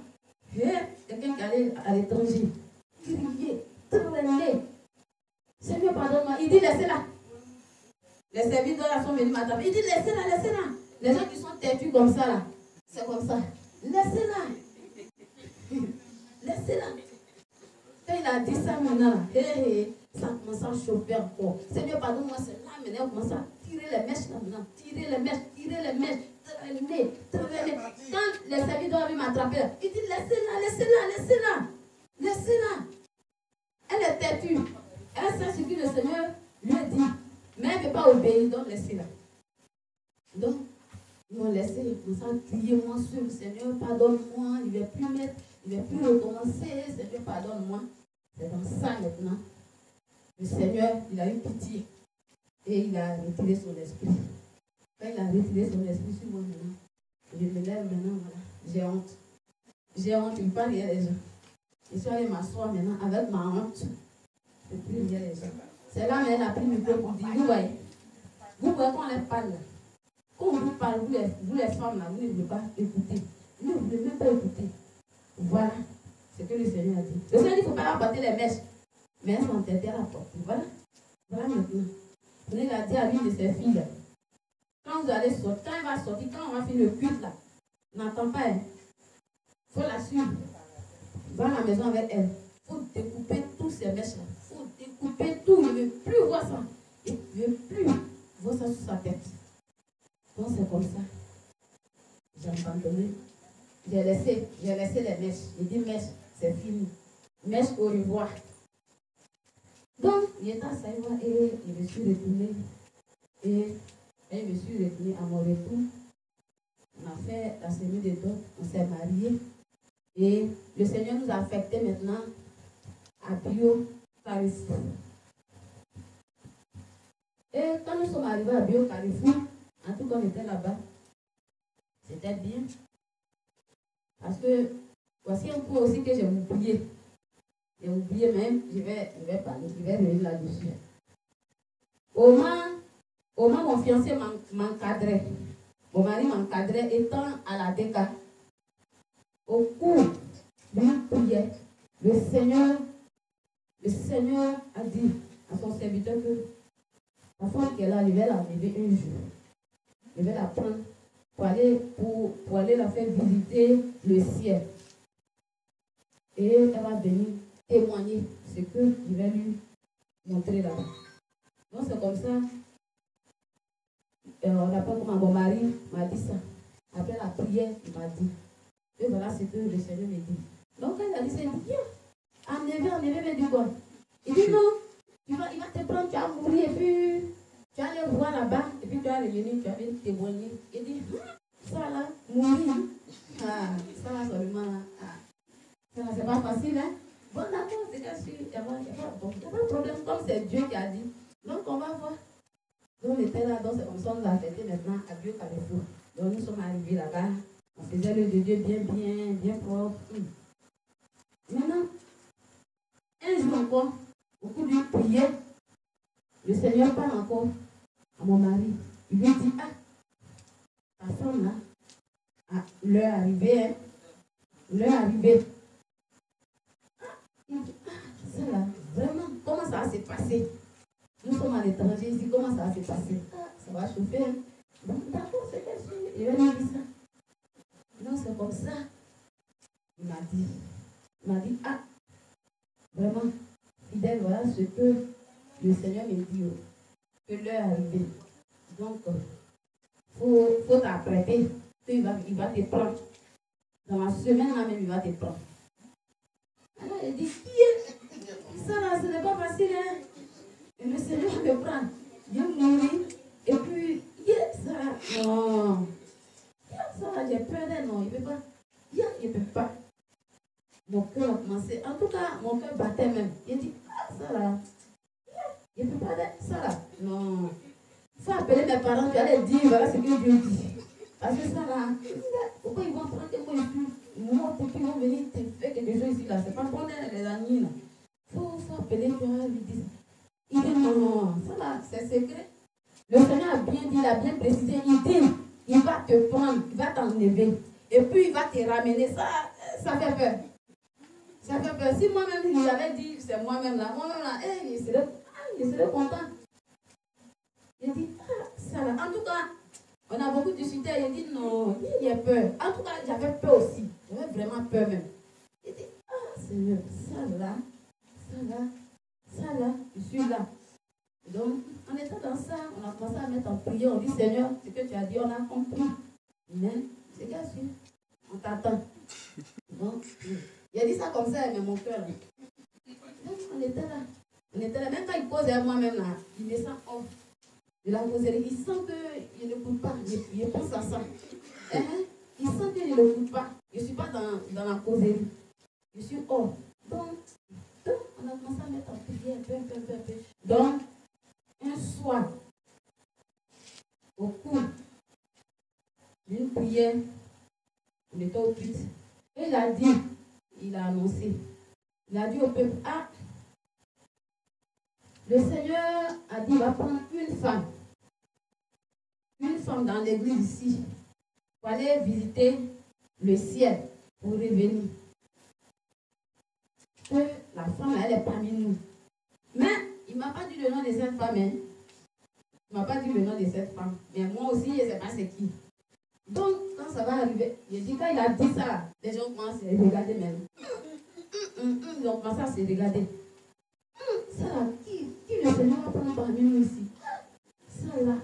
Quelqu'un qui allait à l'étranger, crier, traîner. Seigneur, pardonne-moi. Il dit, laissez-la. Les serviteurs là sont venus m'attraper. Il dit, laissez-la. Les gens qui sont têtus comme ça là, c'est comme ça. Laissez-la. Laissez-la. Quand il a dit ça maintenant, ça commence à chauffer encore. Seigneur, pardonne-moi, c'est là maintenant, on commence à tirer les mèches là maintenant. Tirer les mèches. Traîner. Quand les serviteurs avaient m'attrapé, il dit laissez-la. Elle est têtue. Elle sait ce que le Seigneur lui a dit. Mais elle ne veut pas obéir, donc laissez-la. Donc, ils m'ont laissé, ils commencent à crier moi seul. Seigneur, pardonne-moi. Il ne va plus recommencer. Seigneur, pardonne-moi. C'est dans ça maintenant. Le Seigneur, il a eu pitié. Et il a retiré son esprit. Quand il a retiré son esprit sur moi maintenant, je me lève maintenant, voilà. J'ai honte. Je ne peux pas rire les gens. Je suis allée m'asseoir maintenant avec ma honte. Je ne peux plus rire les gens. C'est là, mais elle a pris le micro pour dire, vous voyez quand elle parle là. Quand on vous parle, vous les femmes là, vous ne voulez pas écouter. Vous ne voulez même pas écouter. Voilà ce que le Seigneur a dit. Le Seigneur dit, il ne faut pas apporter les mèches. Mais elles sont entêtées à la porte. Voilà maintenant. Il a dit à l'une de ses filles, quand vous allez sortir, quand elle va sortir, quand on va finir le culte là, n'entend pas elle. Il faut la suivre. Va à la maison avec elle. Il faut découper tous ces mèches là. Il faut découper tout. Il ne veut plus voir ça. Il ne veut plus voir ça sur sa tête. Donc c'est comme ça. J'ai abandonné. J'ai laissé les mèches. J'ai dit mèches, c'est fini. Mèches au revoir. Donc, il était à Saïwa et je me suis retournée. Et je me suis retournée à mon retour. On a fait la cérémonie de dot, on s'est mariés. Et le Seigneur nous a affectés maintenant à Bio Carrefour. Et quand nous sommes arrivés à Bio Carrefour, en tout cas on était là-bas, C'était bien. Parce que voici un point aussi que j'ai oublié. J'ai oublié même, je vais parler, je vais revenir là-dessus. Au moment mon fiancé m'encadrait, mon mari m'encadrait étant à la DECA. Au cours d'une prière, le Seigneur a dit à son serviteur que la femme qu'elle a, je vais la lever un jour. Je vais la prendre pour aller la faire visiter le ciel. Et elle va venir témoigner ce que je vais lui montrer là-bas. Donc c'est comme ça. On appelle comment mon mari m'a dit ça. Après la prière, il m'a dit. Et voilà ce que le Seigneur me dit. Donc quand il a dit ça, il dit, enlever, mais du quoi? Il dit non, il va te prendre, tu vas mourir et puis tu vas aller voir là-bas et puis tu vas revenir, tu vas venir témoigner. Il dit, ça là, mourir, ça là seulement, ça là c'est pas facile, hein? Bon d'accord, c'est bien sûr, il n'y a pas de problème, comme c'est Dieu qui a dit. Donc on va voir. Donc on était là, donc c'est comme ça on l'a fêté maintenant à Dieu Carrefour. Donc nous sommes arrivés là-bas, on faisait le de Dieu bien propre. Maintenant, un jour encore, au cours d'une prière, le Seigneur parle encore à mon mari. Il lui dit, ta femme là, l'heure arrivée, hein, l'heure arrivée. Il dit, ça là, vraiment, comment ça va se passer? Nous sommes à l'étranger ici, comment ça va se passer? Ça va chauffer, hein? Donc, d'accord, c'est bien sûr, il va lui dire ça. Non, c'est comme ça. Il m'a dit, vraiment, fidèle, voilà ce que le Seigneur me dit, que l'heure est arrivée. Donc, faut t'apprêter, il va te prendre. Dans la semaine là même, il va te prendre. Alors, il dit, ça là, ce n'est pas facile, hein? Et le Seigneur va me prendre. Il va mourir. Et puis, ça, non. Ça là, j'ai peur d'elle, non, il ne peut pas. Il ne peut pas. Mon cœur a commencé. En tout cas, mon cœur battait même. Il dit, ça là. Il ne peut pas d'être ça là. Non. Il faut appeler mes parents, tu vas les dire, voilà ce que Dieu dit. Parce que ça là, pourquoi ils vont prendre que moi je suis morte et puis ils vont venir te faire quelque chose ici là. C'est pas pour les amis là. Il faut appeler, tu vas lui dire. Il dit non, ça là, c'est secret. Le Seigneur a bien dit, il a bien précisé. Il dit, il va te prendre, il va t'enlever. Et puis il va te ramener. Ça fait peur. Ça fait peur. Si moi-même, il avait dit, c'est moi-même là, il serait content. Il dit, ça là. En tout cas, on a beaucoup discuté. Il dit, non, il a peur. En tout cas, j'avais peur aussi. J'avais vraiment peur même. Il dit, Seigneur, ça là, je suis là. Donc, en étant dans ça, on a commencé à mettre en prière. On dit, Seigneur, ce que tu as dit, on a compris. Mais, c'est bien sûr, on t'attend. Donc, il a dit ça comme ça, mais mon cœur. Donc, on était là. Même quand il pose à moi-même, là, il me sent off de la causerie. Il sent qu'il ne coule pas. Il pense à ça. Il sent qu'il ne le coule pas. Je ne suis pas dans la causerie. Je suis off. Donc, on a commencé à mettre en prière. Donc, un soir, au cours d'une prière, on était au culte. Et il a annoncé, il a dit au peuple, le Seigneur a dit, il va prendre une femme dans l'église ici, pour aller visiter le ciel, pour revenir. Que la femme, elle est parmi nous. Mais, il ne m'a pas dit le nom de cette femme. Hein. Il ne m'a pas dit le nom de cette femme. Mais moi aussi, je ne sais pas c'est qui. Donc, quand ça va arriver, je dis, quand il a dit ça, les gens commencent à se regarder même. Ils ont commencé à se regarder. Ça là, qui le Seigneur va prendre parmi nous ici? Ça là.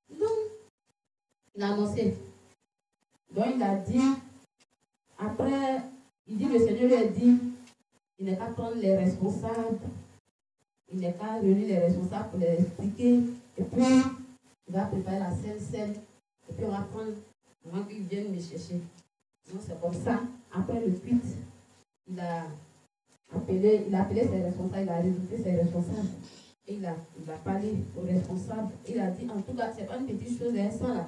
Donc, il a annoncé. Donc, il a dit, après, il dit, le Seigneur lui a dit, il n'est qu'à prendre les responsables. Il n'est qu'à réunir les responsables pour les expliquer. Et puis, il va préparer la scène. Et puis, on va prendre, avant qu'ils viennent me chercher. Donc, c'est comme ça. Après le culte, il a appelé ses responsables, il a rajouté ses responsables. Et il a parlé aux responsables. Il a dit, en tout cas, ce n'est pas une petite chose, hein, ça là.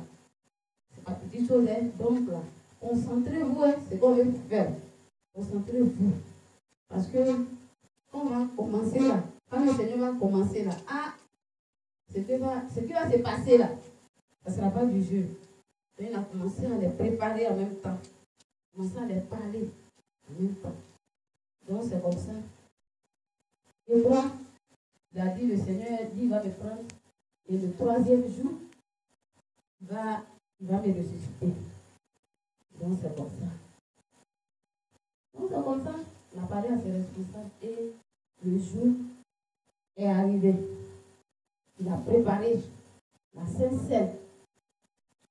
la petite chose est, donc là, concentrez-vous, hein, c'est ce qu'on veut faire. Concentrez-vous. Parce que on va commencer là. Quand le Seigneur va commencer là, ce qui va se passer là, ça ne sera pas du jeu. Il a commencé à les préparer en même temps. Commencer à les parler en même temps. Donc c'est comme ça. Et moi, il a dit, le Seigneur dit, il va me prendre. Et le 3e jour, il va me ressusciter. Donc c'est comme ça. Donc c'est comme ça. Il a parlé à ses responsables et le jour est arrivé. Il a préparé la Sainte Seine.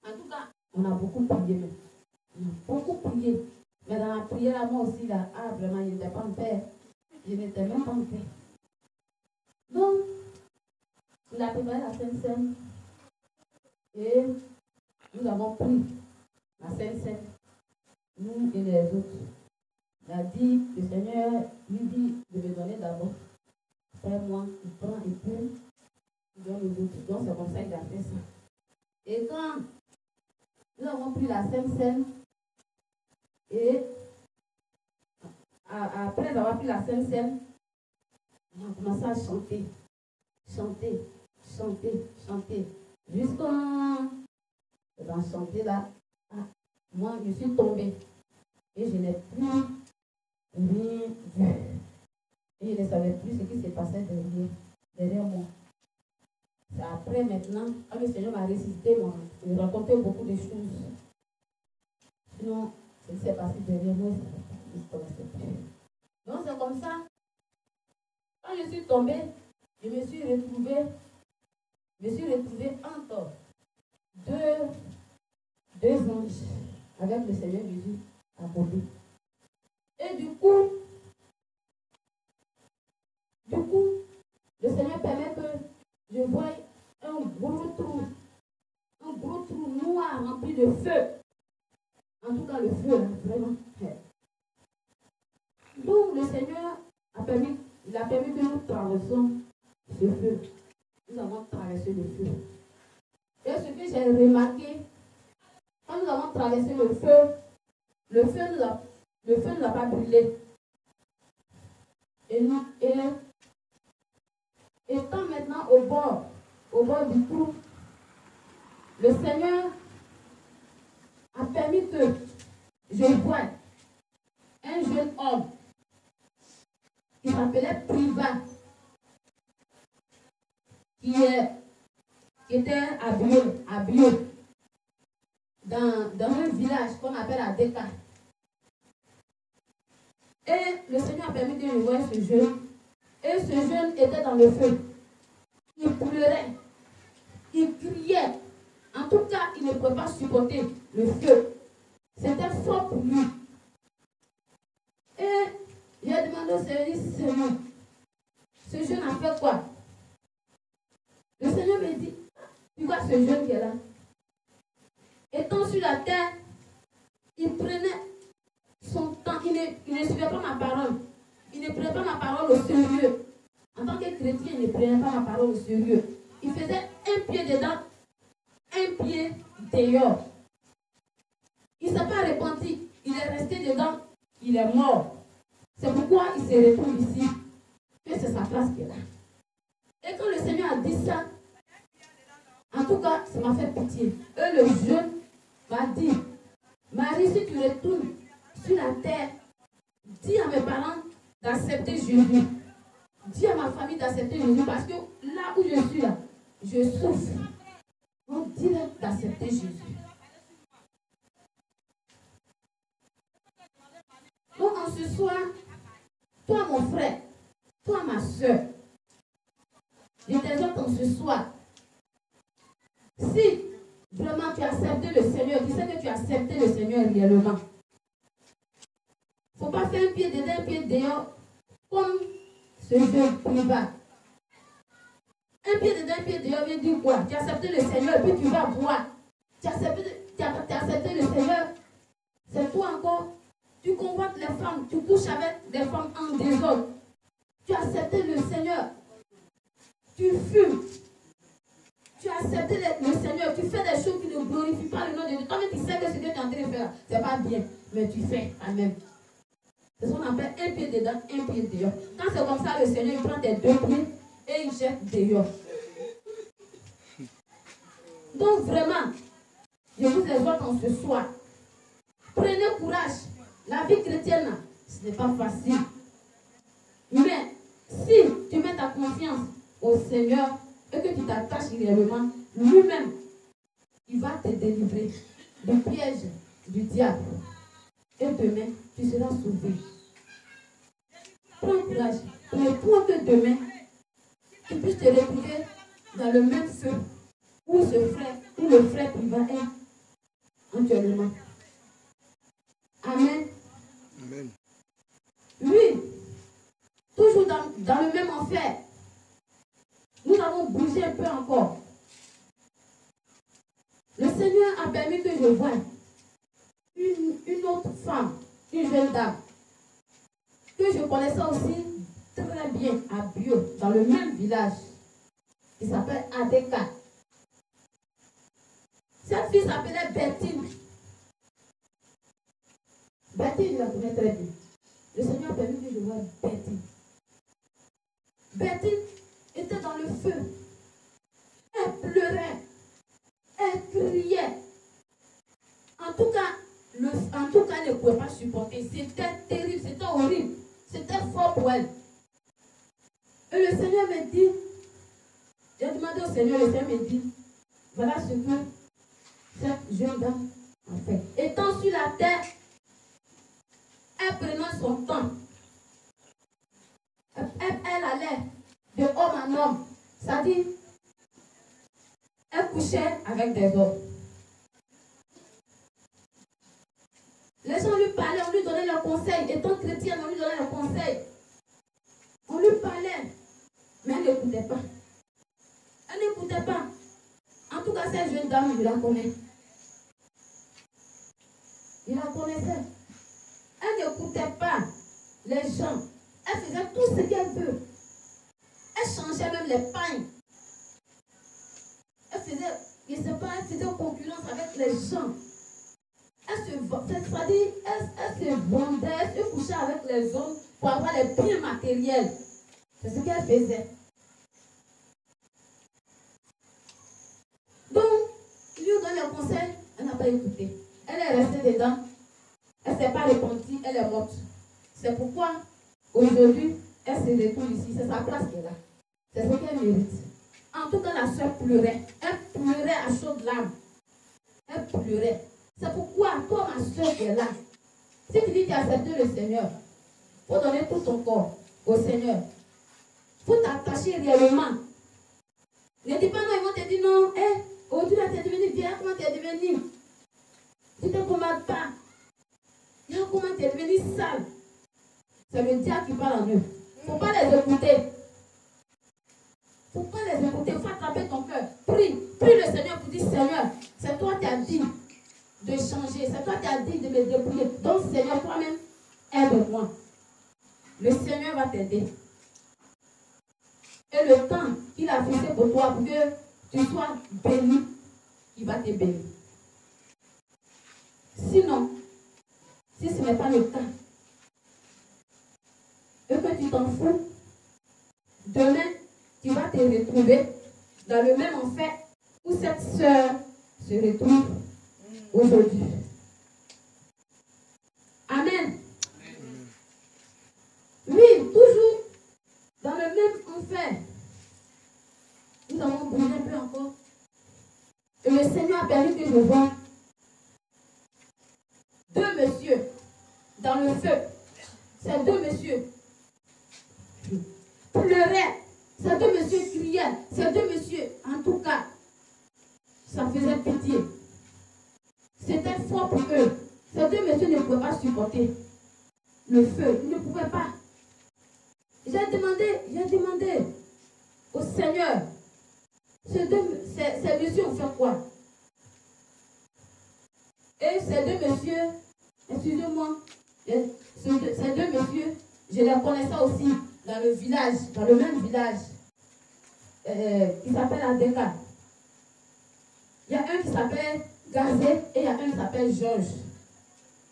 En tout cas, on a beaucoup prié. On a beaucoup prié. Mais dans la prière, moi aussi, là, vraiment, je n'étais pas en paix. Je n'étais même pas en paix. Donc, il a préparé la Sainte Seine. Et nous avons pris la Sainte Seine, nous et les autres. Il a dit, le Seigneur lui dit de me donner d'abord. Après moi, il prend et puis il donne aux autres. Donc c'est comme ça qu'il a fait ça. Et quand nous avons pris la Sainte Seine, et après avoir pris la Sainte Seine, on a commencé à chanter. Chanter, chanter, chanter. Jusqu'à dans chanter là, moi je suis tombée. Et je n'ai plus rien vu. Et je ne savais plus ce qui se passait derrière moi. C'est après maintenant, quand le Seigneur m'a ressuscité, il m'a raconté beaucoup de choses. Sinon, ce qui s'est passé derrière moi, je ne connaissais plus. Donc c'est comme ça. Quand je suis tombée, je me suis retrouvée entre deux anges avec le Seigneur Jésus à côté. Et du coup, le Seigneur permet que je voie un gros trou noir rempli de feu. En tout cas, le feu, là, vraiment. Donc, le Seigneur a permis que nous traversions ce feu. Nous avons traversé le feu. Et ce que j'ai remarqué, quand nous avons traversé le feu ne l'a pas brûlé. Et étant maintenant au bord du trou, le Seigneur a permis que je voie un jeune homme qui s'appelait Priva, qui était habillé dans un village qu'on appelle Adeka. Et le Seigneur a permis de voir ce jeune. Et ce jeune était dans le feu. Il pleurait. Il criait. En tout cas, il ne pouvait pas supporter le feu. C'était fort pour lui. Et j'ai demandé au Seigneur, ce jeune a fait quoi? Le Seigneur me dit, tu vois ce jeune qui est là? Étant sur la terre, il prenait son temps, il ne suivait pas ma parole. Il ne prenait pas ma parole au sérieux. En tant que chrétien, il ne prenait pas ma parole au sérieux. Il faisait un pied dedans, un pied dehors. Il ne s'est pas repenti. Il est resté dedans. Il est mort. C'est pourquoi il se retrouve ici. Que c'est sa place qui est là. Et quand le Seigneur a dit ça, en tout cas, ça m'a fait pitié. Et le jeune m'a dit, Marie, si tu retournes sur la terre, dis à mes parents d'accepter Jésus. Dis à ma famille d'accepter Jésus parce que là où je suis là, je souffre. Donc dis-leur d'accepter Jésus. Donc en ce soir, toi mon frère, toi ma soeur, je t'exhorte en ce soir. Si vraiment tu as accepté le Seigneur, tu sais que tu as accepté le Seigneur réellement. Il ne faut pas faire un pied dedans, un pied dehors, comme ce jeune privat. Un pied dedans, un pied dehors veut dire quoi? Tu as accepté le Seigneur, puis tu vas boire. Tu as accepté le Seigneur. C'est toi encore. Tu convoites les femmes, tu couches avec des femmes en désordre. Tu as accepté le Seigneur. Tu fumes. Tu as accepté le Seigneur, tu fais des choses qui ne glorifient pas le nom de Dieu. Toi-même, tu sais que ce que tu es en train de faire, ce n'est pas bien, mais tu fais quand même. C'est ce qu'on appelle un pied dedans, un pied dehors. Quand c'est comme ça, le Seigneur, il prend tes deux pieds et il jette dehors. Donc vraiment, je vous exhorte en ce soir. Prenez courage. La vie chrétienne, ce n'est pas facile. Mais si tu mets ta confiance au Seigneur et que tu t'attaches réellement, lui-même, il va te délivrer du piège du diable. Et demain, tu seras sauvé. Prends courage. Mais pour que demain, tu puisses te retrouver dans le même feu où le frère privat est actuellement. Amen. Amen. Oui, toujours dans le même enfer. Nous avons bougé un peu encore. Le Seigneur a permis que je voie une autre femme, une jeune dame, que je connaissais aussi très bien à Bio, dans le même village, qui s'appelle Adeka. Cette fille s'appelait Bertine. Bertine, je la connais très bien. Le Seigneur a permis que je voie Bertine. Bertine était dans le feu. Elle pleurait. Elle criait. En tout cas, elle ne pouvait pas supporter. C'était terrible, c'était horrible. C'était fort pour elle. Et le Seigneur me dit, j'ai demandé au Seigneur, le Seigneur me dit, voilà ce que cette jeune dame a fait. Étant sur la terre, elle prenait son temps. Elle allait de homme en homme. C'est-à-dire, elle couchait avec des hommes. Les gens lui parlaient, on lui donnait leurs conseils. Étant chrétienne, on lui donnait leurs conseils. On lui parlait, mais elle n'écoutait pas. Elle n'écoutait pas. En tout cas, cette jeune dame, je la connais. Je la connaissais. Elle n'écoutait pas les gens. Elle faisait tout ce qu'elle veut. Elle changeait même les pagnes. Elle faisait, je ne sais pas, elle faisait concurrence avec les gens. Elle se vendait, elle se couchait avec les hommes pour avoir les biens matériels. C'est ce qu'elle faisait. Donc, il lui donne le conseil, elle n'a pas écouté. Elle est restée dedans. Elle ne s'est pas repentie, elle est morte. C'est pourquoi, aujourd'hui, elle se retrouve ici. C'est sa place qu'elle a. C'est ce qu'elle mérite. En tout cas, la soeur pleurait. Elle pleurait à chaudes larmes. Elle pleurait. C'est pourquoi, toi, ma soeur qui est là, si tu dis que tu as accepté le Seigneur, il faut donner tout ton corps au Seigneur. Il faut t'attacher réellement. Ne dis pas non, ils vont te dire non. Aujourd'hui, tu es devenu vieille, comment tu es devenu? Tu ne te combattes pas. Comment tu es devenu sale. C'est le diable qui parle en eux. Il ne faut pas les écouter. Il ne faut pas les écouter. Il faut attraper ton cœur. Prie. Prie le Seigneur pour dire, Seigneur, c'est toi qui as dit de changer. C'est toi qui as dit de me débrouiller. Donc, Seigneur, toi-même, aide-moi. Le Seigneur va t'aider. Et le temps qu'il a fixé pour toi, pour que tu sois béni, il va te bénir. Sinon, si ce n'est pas le cas, et que tu t'en fous, demain, tu vas te retrouver dans le même enfer où cette sœur se retrouve aujourd'hui. Amen. Oui, toujours dans le même enfer. Nous avons bougé un peu encore. Et le Seigneur a permis que je voie deux messieurs dans le feu. Ces deux messieurs pleuraient. Ces deux messieurs criaient. Ces deux messieurs, en tout cas, ça faisait pitié. C'était fort pour eux. Ces deux messieurs ne pouvaient pas supporter le feu. Ils ne pouvaient pas. J'ai demandé au Seigneur, ces messieurs ont fait quoi? Et ces deux messieurs, excusez-moi, ces deux messieurs, je les connaissais aussi dans le village, dans le même village, qui s'appelle Adeka. Il y a un qui s'appelle Gazé et il y a un qui s'appelle Georges.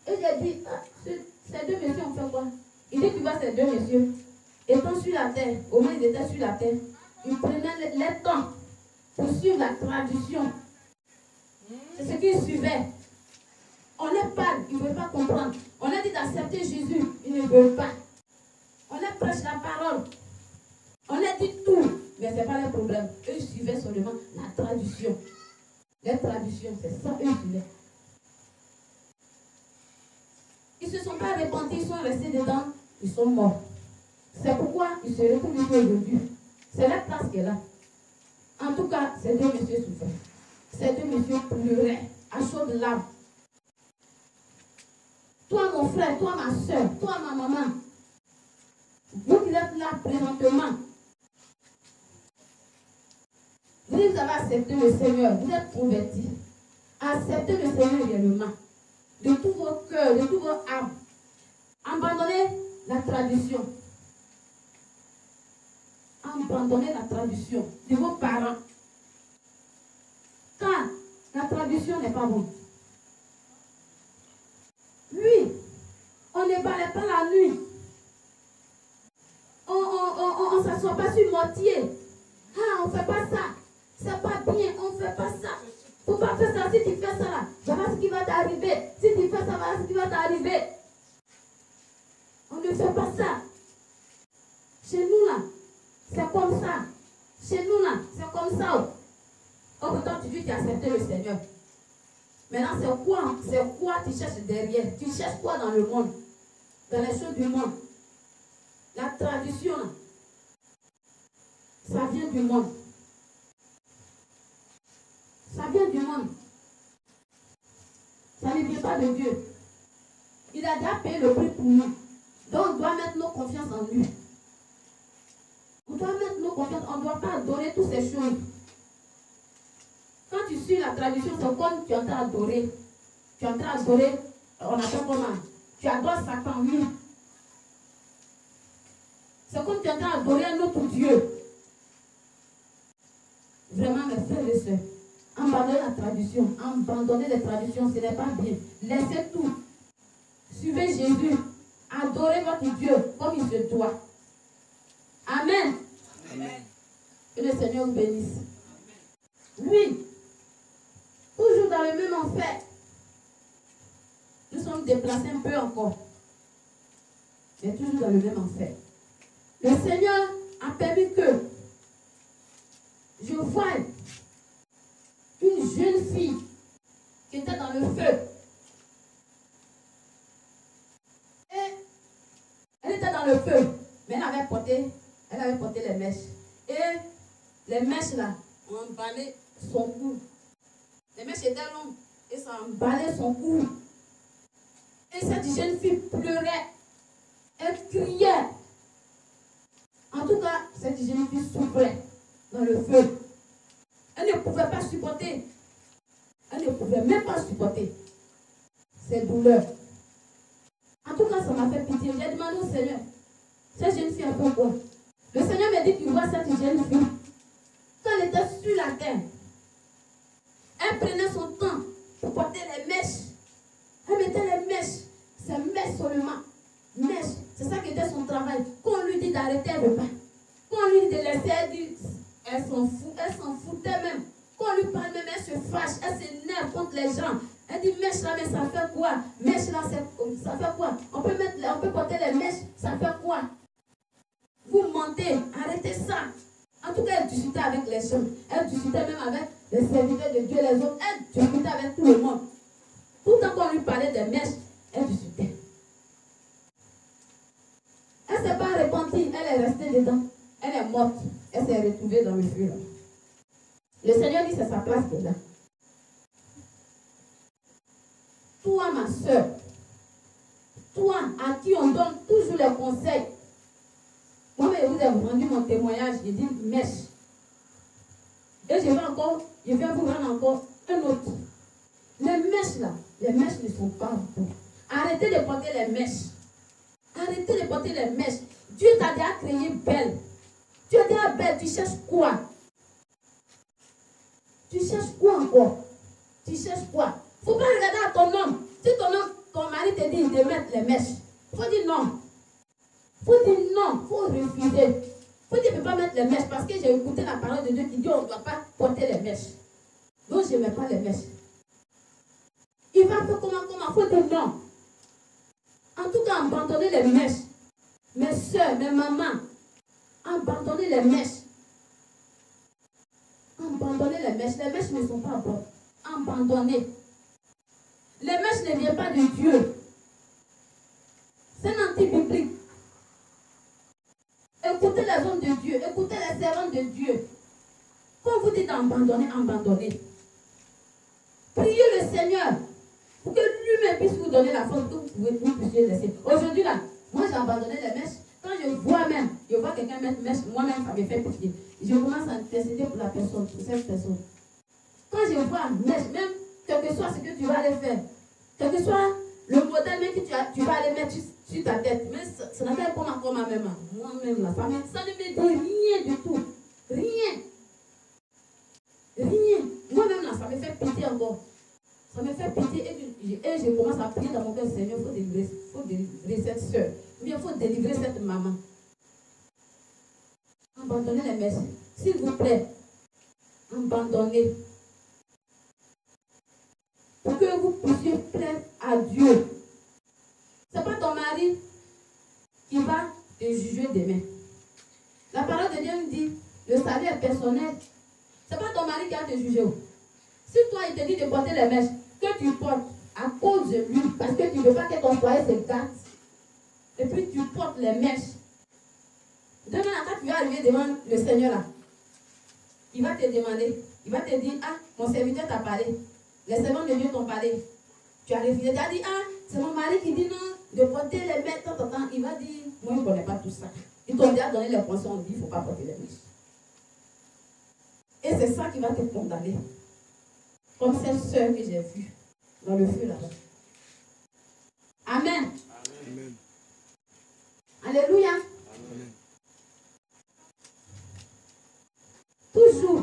Et j'ai dit, ah, ces deux messieurs ont fait quoi? Il dit, tu vois, ces deux messieurs, étant sur la terre, au moins ils étaient sur la terre, ils prenaient le temps pour suivre la tradition. C'est ce qu'ils suivaient. On les parle, ils ne veulent pas comprendre. On leur dit d'accepter Jésus, ils ne veulent pas. On leur prêche la parole. On leur dit tout, mais ce n'est pas leur problème. Eux, ils suivaient seulement la tradition. Les traditions, c'est ça, eux, ils suivaient. Ils ne se sont pas repentis, ils sont restés dedans, ils sont morts. C'est pourquoi ils se retrouvent ici aujourd'hui. C'est la place qui est là. En tout cas, ces deux messieurs souffraient. Ces deux messieurs pleuraient à chaudes larmes. Toi, mon frère, toi, ma soeur, toi, ma maman, vous qui êtes là présentement, vous avez accepté le Seigneur, vous êtes convertis. Acceptez le Seigneur réellement. De tous vos cœurs, de tous vos âmes. Abandonnez la tradition. Abandonnez la tradition de vos parents. Car la tradition n'est pas bonne. Oui, on ne parlait pas la nuit. On ne s'assoit pas sur mortier. Ah, on ne fait pas ça. C'est pas bien, on ne fait pas ça. Il ne faut pas faire ça. Si tu fais ça là, voilà ce qui va t'arriver. Si tu fais ça, voilà ce qui va t'arriver. On ne fait pas ça. Chez nous là, c'est comme ça. Chez nous là, c'est comme ça. Autant tu dis que tu as accepté le Seigneur. Maintenant, c'est quoi tu cherches derrière? Tu cherches quoi dans le monde? Dans les choses du monde? La tradition, ça vient du monde. Ça vient du monde. Ça ne vient pas de Dieu. Il a déjà payé le prix pour nous. Donc, on doit mettre nos confiances en lui. On doit mettre nos confiances. On ne doit pas adorer toutes ces choses. Quand tu suis la tradition, c'est comme tu es en train d'adorer. Tu es en train d'adorer, on appelle comment? Tu adores Satan, oui. C'est comme tu es en train d'adorer un autre Dieu. Vraiment, mes frères et sœurs, abandonnez la tradition. Abandonnez les traditions, ce n'est pas bien. Laissez tout. Suivez Jésus. Adorez votre Dieu comme il se doit. Amen. Amen. Que le Seigneur vous bénisse. Oui. Toujours dans le même enfer. Nous sommes déplacés un peu encore. Mais toujours dans le même enfer. Le Seigneur a permis que je voie une jeune fille qui était dans le feu. Et elle était dans le feu. Mais elle avait porté les mèches. Et les mèches là ont emballé son cou. Les mèches étaient longues et ça emballait son cou. Et cette jeune fille pleurait. Elle criait. En tout cas, cette jeune fille souffrait dans le feu. Elle ne pouvait pas supporter. Elle ne pouvait même pas supporter ces douleurs. En tout cas, ça m'a fait pitié. J'ai demandé au Seigneur, cette jeune fille a fait quoi? Le Seigneur m'a dit qu'il voit cette jeune fille. Quand elle était sur la terre, elle prenait son temps pour porter les mèches. Elle mettait les mèches. C'est mèches seulement. Mèches. C'est ça qui était son travail. Quand on lui dit d'arrêter, elle ne veut pas. Quand on lui dit de laisser, elle dit, elle s'en fout. Elle s'en foutait même. Quand on lui parle même, elle se fâche. Elle s'énerve contre les gens. Elle dit, mèche là, mais ça fait quoi? Mèche là, ça fait quoi? On peut porter les mèches, ça fait quoi? Vous mentez. Arrêtez ça. En tout cas, elle discutait avec les gens. Elle discutait même avec les serviteurs de Dieu, les autres. Elle discutait avec tout le monde. Tout le temps qu'on lui parlait des mèches, elle discutait. Elle ne s'est pas repentie, elle est restée dedans. Elle est morte. Elle s'est retrouvée dans le feu. Le Seigneur dit c'est sa place qui est là. Toi, ma soeur, toi à qui on donne toujours les conseils. Moi, je vous ai rendu mon témoignage, j'ai dit mèche. Et je vais vous rendre encore un autre. Les mèches là, les mèches ne sont pas bonnes. Arrêtez de porter les mèches. Arrêtez de porter les mèches. Dieu t'a déjà créé belle. Tu es déjà belle, tu cherches quoi? Tu cherches quoi encore? Tu cherches quoi? Il ne faut pas regarder à ton homme. Si ton mari te dit de mettre les mèches, il faut dire non. Il faut dire non, il faut refuser. Il faut dire ne pas mettre les mèches parce que j'ai écouté la parole de Dieu qui dit on ne doit pas porter les mèches. Donc je ne mets pas les mèches. Il va faire comment? Il faut dire non. En tout cas, abandonner les mèches. Mes soeurs, mes mamans, abandonner les mèches. Abandonner les mèches. Les mèches ne sont pas bonnes. Abandonner. Les mèches ne viennent pas de Dieu. C'est un anti-biblique. Écoutez les hommes de Dieu. Écoutez les servantes de Dieu. Quand vous dites abandonner, abandonnez. Priez le Seigneur pour que lui-même puisse vous donner la force que vous puissiez laisser. Aujourd'hui là, moi j'ai abandonné les mèches. Quand je vois quelqu'un mettre mèche, moi-même ça me fait pitié. Je commence à intercéder pour la personne, pour cette personne. Quand je vois mèche, même quel que soit ce que tu vas aller faire, quel que soit le modèle même que tu vas aller mettre sur ta tête, mais ça n'a pas comme encore moi-même là, ça ne me dit rien du tout. Rien. Rien. Moi-même là, ça me fait pitié encore. Ça me fait pitié et je commence à prier dans mon cœur, Seigneur, il faut délivrer cette soeur. Ou bien il faut délivrer cette maman. Abandonnez les mèches. S'il vous plaît, abandonnez. Pour que vous puissiez plaire à Dieu. Ce n'est pas ton mari qui va te juger demain. La parole de Dieu me dit, le salut est personnel. Ce n'est pas ton mari qui va te juger. Si toi, il te dit de porter les mèches, que tu portes à cause de lui, parce que tu ne veux pas que ton foyer se gâte, et puis tu portes les mèches. Demain, quand tu vas arriver devant le Seigneur là, il va te demander, il va te dire, ah, mon serviteur t'a parlé, les servants de Dieu t'ont parlé. Tu as refusé, tu as dit, ah, c'est mon mari qui dit non, de porter les mèches, il va dire, moi je ne connais pas tout ça. Ils t'ont déjà donné les poinçons, on dit, il ne faut pas porter les mèches. Et c'est ça qui va te condamner. Comme cette soeur que j'ai vue dans le feu là-bas. Amen. Amen. Alléluia. Amen. Toujours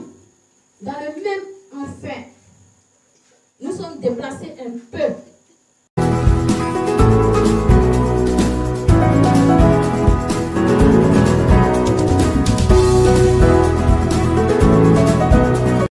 dans le même enfer, nous sommes déplacés un peu.